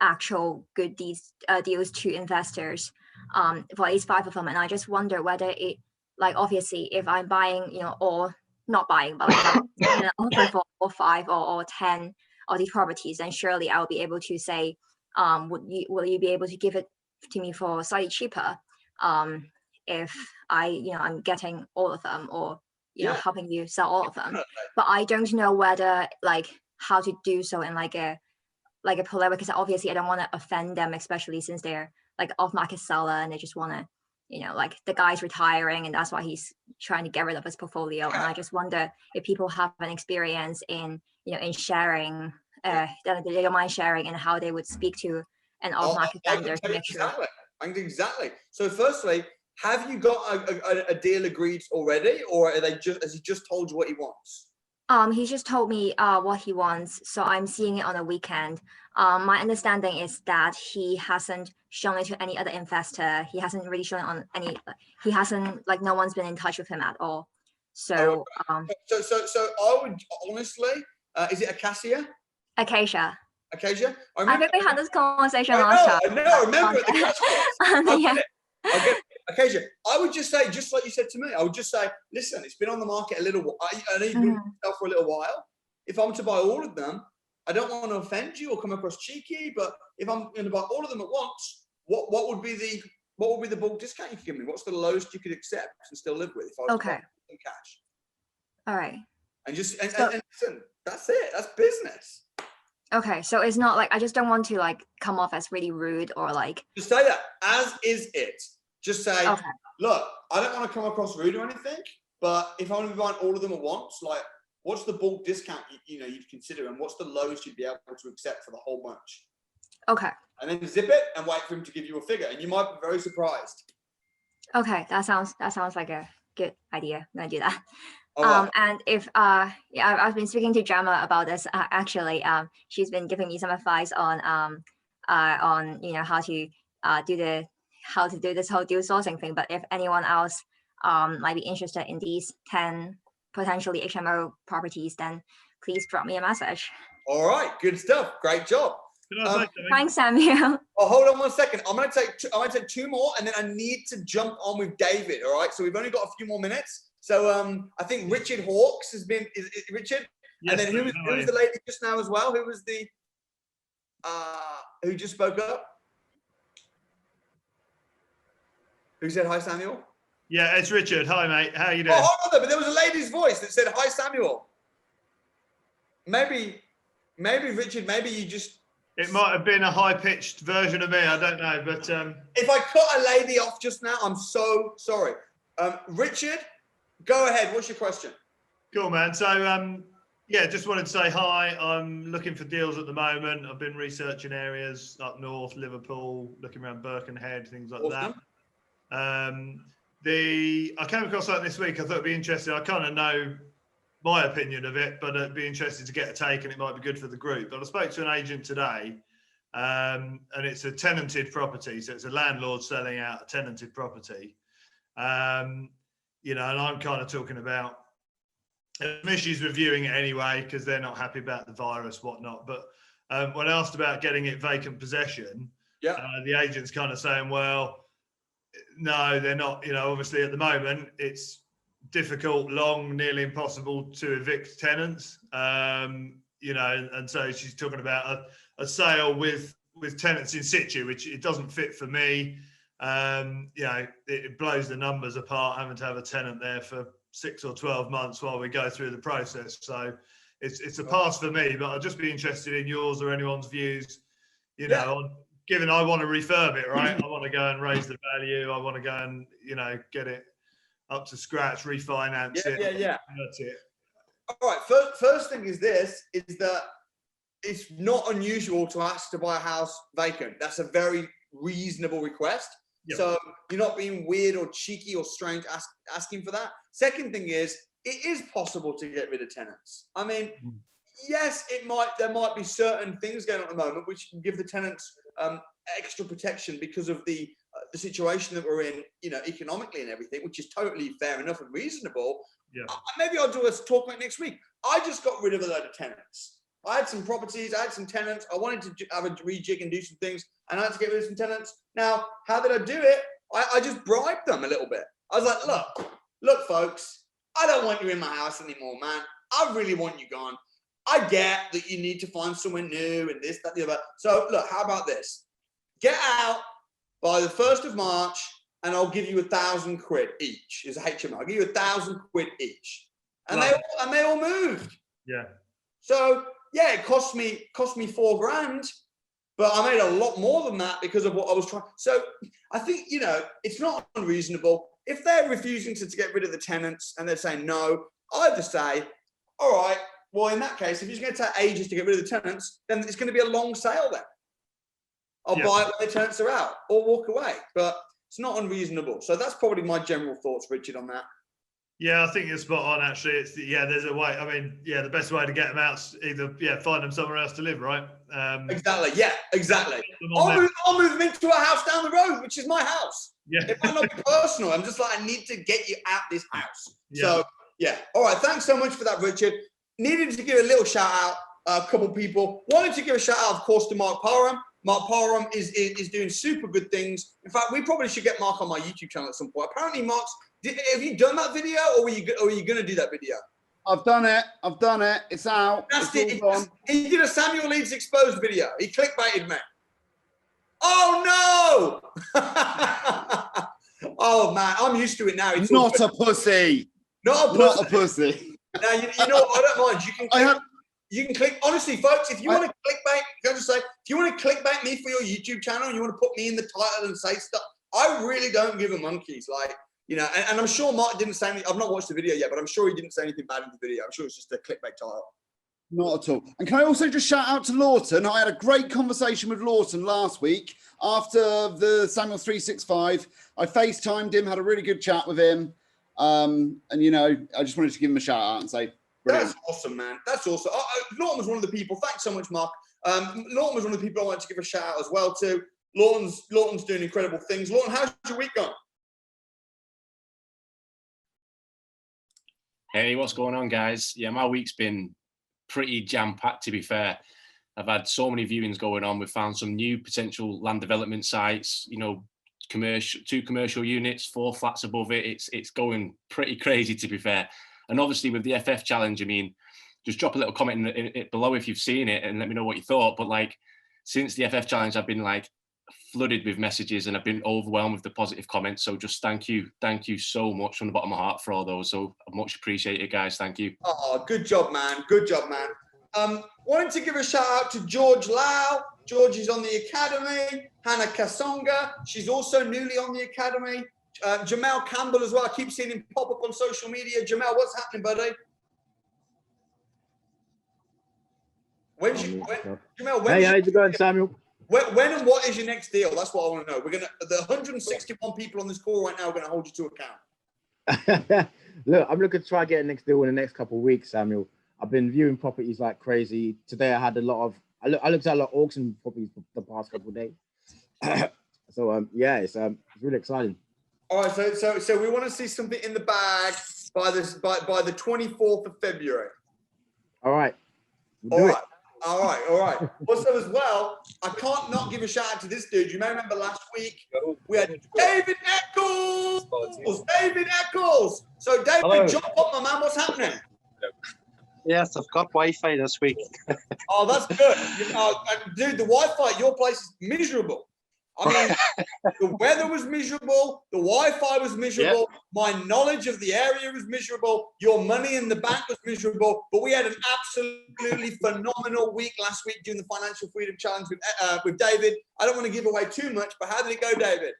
actual good deals to investors for at least 5 of them. And I just wonder whether it, like, obviously if I'm buying, or not buying, but like an offer for 5 or 10 of these properties, then surely I'll be able to say, will you be able to give it to me for slightly cheaper if I'm getting all of them, or helping you sell all of them. But I don't know whether, like, how to do so in like a polite, because obviously I don't want to offend them, especially since they're like off-market seller and they just want to, like, the guy's retiring and that's why he's trying to get rid of his portfolio. And I just wonder if people have an experience in in sharing, that they don't mind sharing, and how they would speak to an off-market vendor to make sure. Exactly. So firstly, have you got a deal agreed already, or has he just told you what he wants? He just told me what he wants, so I'm seeing it on a weekend. My understanding is that he hasn't shown it to any other investor. He hasn't really shown it on any. He hasn't, like, no one's been in touch with him at all. So So I would honestly, is it Acacia? Acacia. Acacia. I think we had this conversation last time. I know. I remember it. Yeah. I get it. Acacia. I would just say, just like you said to me, I would just say, listen, it's been on the market a little while. I know you've been for a little while. If I'm to buy all of them, I don't want to offend you or come across cheeky, but if I'm going to buy all of them at once, what would be the bulk discount you could give me? What's the lowest you could accept and still live with if I was to buy in cash? All right. And listen, that's it. That's business. Okay, so it's not like, I just don't want to, like, come off as really rude or like. Just say that as is it. Just say, look, I don't want to come across rude or anything, but if I'm going to be buying all of them at once, like, what's the bulk discount you'd consider, and what's the lowest you'd be able to accept for the whole bunch? Okay. And then zip it and wait for him to give you a figure, and you might be very surprised. Okay, that sounds like a good idea. I'm gonna do that. Right. And if I've been speaking to Gemma about this actually. She's been giving me some advice on how to do this whole deal sourcing thing. But if anyone else might be interested in these 10 potentially HMO properties, then please drop me a message. All right, good stuff. Great job. Thanks, Samuel. Oh, hold on 1 second. I'm gonna take 2 more, and then I need to jump on with David. All right, so we've only got a few more minutes. So I think Richard Hawkes is Richard, yes, and then who was the lady just now as well? Who was the who just spoke up? Who said hi, Samuel? Yeah, it's Richard. Hi, mate. How are you doing? Oh, hold on, but there was a lady's voice that said hi, Samuel. Maybe Richard. Maybe you just. It might have been a high-pitched version of me. I don't know, but if I cut a lady off just now, I'm so sorry. Richard, go ahead. What's your question? Cool, man. So yeah, just wanted to say hi. I'm looking for deals at the moment. I've been researching areas up north, Liverpool, looking around Birkenhead, things like that. I came across something this week I thought it'd be interesting. I kind of know my opinion of it, but it'd be interesting to get a take, and it might be good for the group. But I spoke to an agent today, and it's a tenanted property. So it's a landlord selling out a tenanted property. And I'm kind of talking about some issues with viewing it anyway, because they're not happy about the virus, whatnot. But when asked about getting it vacant possession, the agent's kind of saying, well, no, they're not. Obviously at the moment it's difficult, long, nearly impossible to evict tenants. And so she's talking about a sale with tenants in situ, which it doesn't fit for me. It blows the numbers apart having to have a tenant there for 6 or 12 months while we go through the process. So it's a pass for me, but I'd just be interested in yours or anyone's views, on, given I want to refurb it, right? I want to go and raise the value. I want to go and, get it up to scratch, refinance it. Yeah. That's it. All right. First thing is that it's not unusual to ask to buy a house vacant. That's a very reasonable request. So you're not being weird or cheeky or strange asking for that. Second thing is, it is possible to get rid of tenants. I mean, yes, there might be certain things going on at the moment which can give the tenants extra protection because of the situation that we're in, economically and everything, which is totally fair enough and reasonable. Maybe I'll do a talk about next week. I just got rid of a load of tenants. I had some properties, I had some tenants. I wanted to have a rejig and do some things, and I had to get rid of some tenants. Now, how did I do it? I just bribed them a little bit. I was like, look, folks, I don't want you in my house anymore, man. I really want you gone. I get that you need to find somewhere new and this, that, the other. So look, how about this? Get out by the 1st of March, and I'll give you £1,000 each as a HMO. I'll give you £1,000 each. And they all moved. Yeah. So yeah, it cost me £4,000, but I made a lot more than that because of what I was trying. So I think, it's not unreasonable. If they're refusing to get rid of the tenants and they're saying no, I either say, all right, well, in that case, if it's going to take ages to get rid of the tenants, then it's going to be a long sale then. I'll buy it when the tenants are out or walk away, but it's not unreasonable. So that's probably my general thoughts, Richard, on that. Yeah, I think you're spot on, actually. There's a way. I mean, the best way to get them out is either find them somewhere else to live, right? Exactly. Yeah, exactly. I'll move them into a house down the road, which is my house. Yeah. It might not be personal. I'm just like, I need to get you out this house. Yeah. So, yeah. All right. Thanks so much for that, Richard. Needed to give a little shout out. A couple people wanted to give a shout out, of course, to Mark Parham. Mark Parham is doing super good things. In fact, we probably should get Mark on my YouTube channel at some point. Apparently, have you done that video, or were you going to do that video? I've done it. It's out. That's it. He did a Samuel Leeds exposed video. He clickbaited me. Oh no! Oh man, I'm used to it now. It's not a pussy. Not a pussy. Now you know what? I don't mind. You can click. Honestly, folks, if you want to clickbait, can I just say, if you want to clickbait me for your YouTube channel and you want to put me in the title and say stuff, I really don't give a monkeys. And I'm sure Mark didn't say anything. I've not watched the video yet, but I'm sure he didn't say anything bad in the video. I'm sure it's just a clickbait title. Not at all. And can I also just shout out to Lawton? I had a great conversation with Lawton last week after the Samuel 365. I FaceTimed him, had a really good chat with him. And, I just wanted to give him a shout out and say, brilliant. That's awesome, man. That's awesome. Lawton was one of the people. Thanks so much, Mark. Lawton was one of the people I wanted to give a shout out as well to. Lawton's doing incredible things. Lawton, how's your week gone? Hey, what's going on, guys? Yeah, my week's been pretty jam-packed, to be fair. I've had so many viewings going on. We've found some new potential land development sites, 2 commercial units, 4 flats above it. It's going pretty crazy, to be fair. And obviously with the FF challenge, I mean, just drop a little comment in it below if you've seen it and let me know what you thought. But since the FF challenge, I've been flooded with messages and I've been overwhelmed with the positive comments. So just thank you so much from the bottom of my heart for all those. So I much appreciate it, guys. Thank you. Oh, good job, man. Good job, man. Wanted to give a shout out to George Lau. George is on the academy. Hannah Kasonga, she's also newly on the academy. Jamel Campbell as well. I keep seeing him pop up on social media. Jamel, what's happening, buddy? Jamel, hey, how's it going, Samuel? When and what is your next deal? That's what I want to know. The 161 people on this call right now are going to hold you to account. Look, I'm looking to try get a next deal in the next couple of weeks, Samuel. I've been viewing properties like crazy. Today I had I looked at a lot of auction properties for the past couple of days. So it's really exciting. All right, so we want to see something in the bag by the 24th of February. All right. All right. Also, as well, I can't not give a shout out to this dude. You may remember last week we had David Eccles. So, David, hello. jump up, my man. What's happening? Yes, I've got Wi-Fi this week. Oh, that's good. Dude, the Wi-Fi at your place is miserable. I mean, the weather was miserable. The Wi-Fi was miserable. Yep. My knowledge of the area was miserable. Your money in the bank was miserable. But we had an absolutely phenomenal week last week doing the Financial Freedom Challenge with David. I don't want to give away too much, but how did it go, David?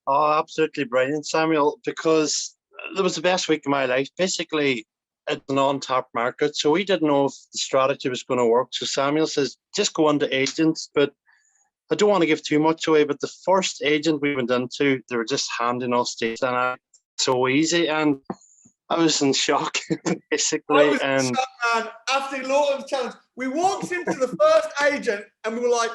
Oh, absolutely brilliant, Samuel, because it was the best week of my life. Basically, it's an on-top market, so we didn't know if the strategy was going to work. So Samuel says, just go on to agents, but I don't want to give too much away, but the first agent we went into, they were just handing us deals, and so easy, and I was in shock, basically. I was in shock, man. After Lawton's challenge, we walked into the first agent, and we were like,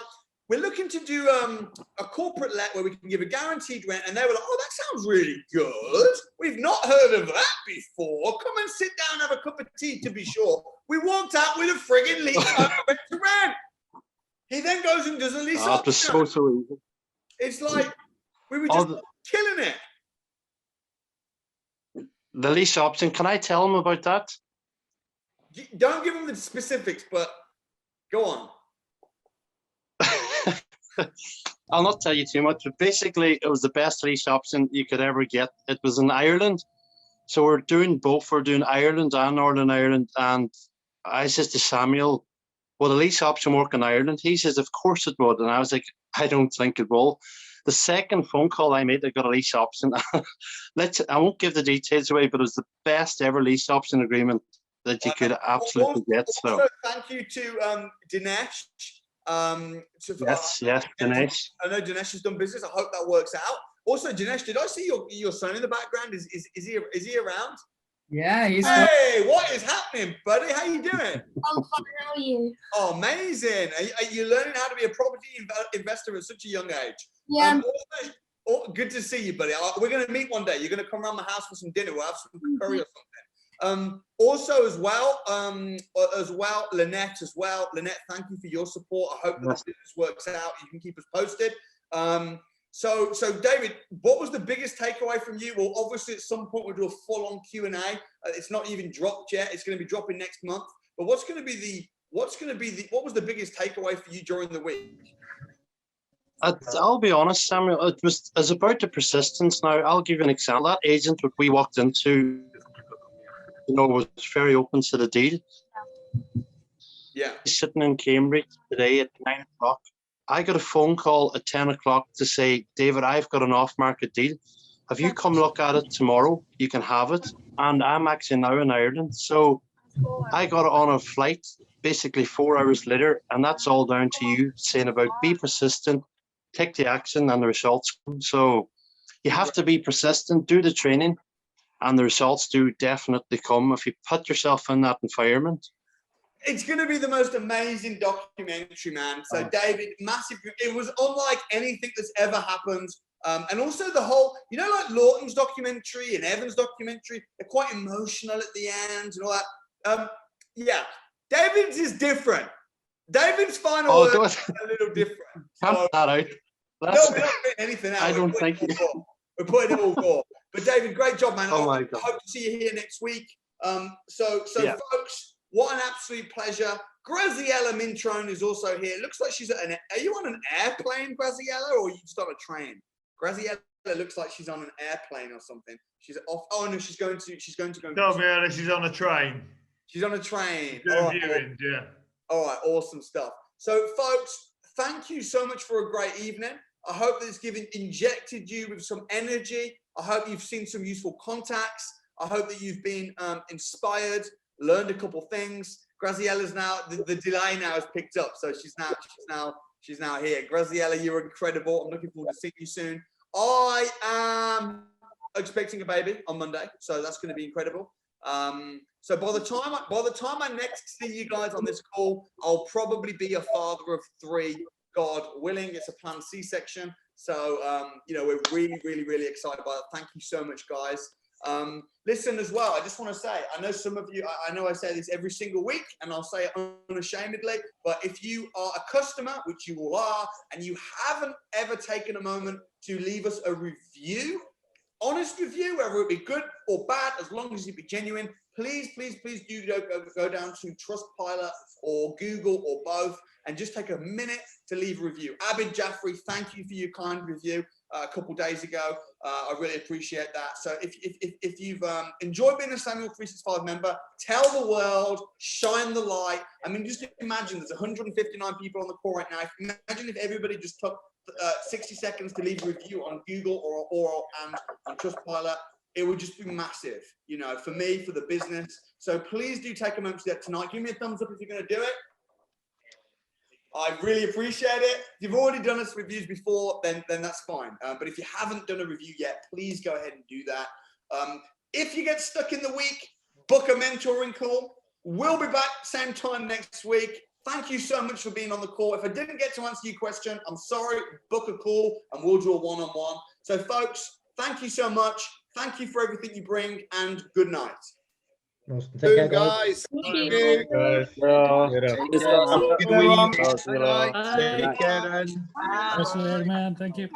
we're looking to do a corporate let where we can give a guaranteed rent. And they were like, oh, that sounds really good. We've not heard of that before. Come and sit down and have a cup of tea to be sure. We walked out with a friggin' lease rent to rent. He then goes and does a lease option. So easy. It's like we were just killing it. The lease option, can I tell him about that? Don't give him the specifics, but go on. I'll not tell you too much, but basically it was the best lease option you could ever get. It was in Ireland. So we're doing both. We're doing Ireland and Northern Ireland. And I says to Samuel, will the lease option work in Ireland? He says, of course it would. And I was like, I don't think it will. The second phone call I made, I got a lease option. I won't give the details away, but it was the best ever lease option agreement that you could absolutely get. So thank you to Dinesh. Yes, Dinesh. I know Dinesh has done business. I hope that works out. Also, Dinesh, did I see your son in the background? Is he around? Yeah, he's. Hey, what is happening, buddy? How you doing? I'm fine. How are you? Oh, amazing. Are you learning how to be a property investor at such a young age? Yeah. Good to see you, buddy. We're going to meet one day. You're going to come around my house for some dinner. We'll have some curry or something. Also as well, Lynette as well. Lynette, thank you for your support. I hope that the business works out. You can keep us posted. So David, what was the biggest takeaway from you? Well, obviously at some point we'll do a full-on Q&A. It's not even dropped yet. It's going to be dropping next month. But what was the biggest takeaway for you during the week? I'll be honest, Samuel. It's about the persistence. Now, I'll give you an example. That agent that we walked into, was very open to the deal. Yeah. He's sitting in Cambridge today at 9 o'clock. I got a phone call at 10 o'clock to say, David, I've got an off-market deal. Have you come look at it tomorrow? You can have it. And I'm actually now in Ireland. So I got on a flight basically 4 hours later, and that's all down to you saying about be persistent, take the action, and the results come. So you have to be persistent, do the training, and the results do definitely come if you put yourself in that environment. It's going to be the most amazing documentary, man. So David, massive. It was unlike anything that's ever happened. And also the whole, like Lawton's documentary and Evan's documentary, they're quite emotional at the end and all that. Yeah, David's is different. David's final word is a little different. Cut that out. No, we're not putting anything out. I don't think we're putting it all raw. But David, great job, man. Oh my I God. hope to see you here next week. Folks, what an absolute pleasure. Graziella Mintrone is also here. Looks like she's are you on an airplane, Graziella, or are you just on a train? Graziella looks like she's on an airplane or something. She's off. Oh no, she's going to go. Tell me, Anna, she's on a train. She's on a train. All right. Yeah. All right, awesome stuff. So, folks, thank you so much for a great evening. I hope that it's injected you with some energy. I hope you've seen some useful contacts. I hope that you've been inspired, learned a couple things. Graziella's now the delay now has picked up, so she's now here. Graziella, you're incredible. I'm looking forward to seeing you soon. I am expecting a baby on Monday, so that's going to be incredible. So by the time I next see you guys on this call, I'll probably be a father of 3, God willing. It's a planned C-section. So, we're really, really, really excited about it. Thank you so much, guys. Listen as well, I just want to say, I know some of you, I know I say this every single week, and I'll say it unashamedly, but if you are a customer, which you all are, and you haven't ever taken a moment to leave us a review, honest review, whether it be good or bad, as long as it be genuine, please do go down to Trustpilot or Google or both, and just take a minute to leave a review. Abid Jaffrey, thank you for your kind review a couple days ago. I really appreciate that. So if you've enjoyed being a Samuel 365 member, tell the world, shine the light. I mean, just imagine there's 159 people on the call right now. Imagine if everybody just took 60 seconds to leave a review on Google or on Trustpilot. It would just be massive, for me, for the business. So please do take a moment to do that tonight. Give me a thumbs up if you're going to do it. I really appreciate it. If you've already done us reviews before, then that's fine. But if you haven't done a review yet, please go ahead and do that. If you get stuck in the week, book a mentoring call. We'll be back same time next week. Thank you so much for being on the call. If I didn't get to answer your question, I'm sorry. Book a call and we'll do a one-on-one. So folks, thank you so much. Thank you for everything you bring, and good night. Awesome. Boom, Take care, guys. guys. Thank you. Take care, then. That's it, man. Thank you.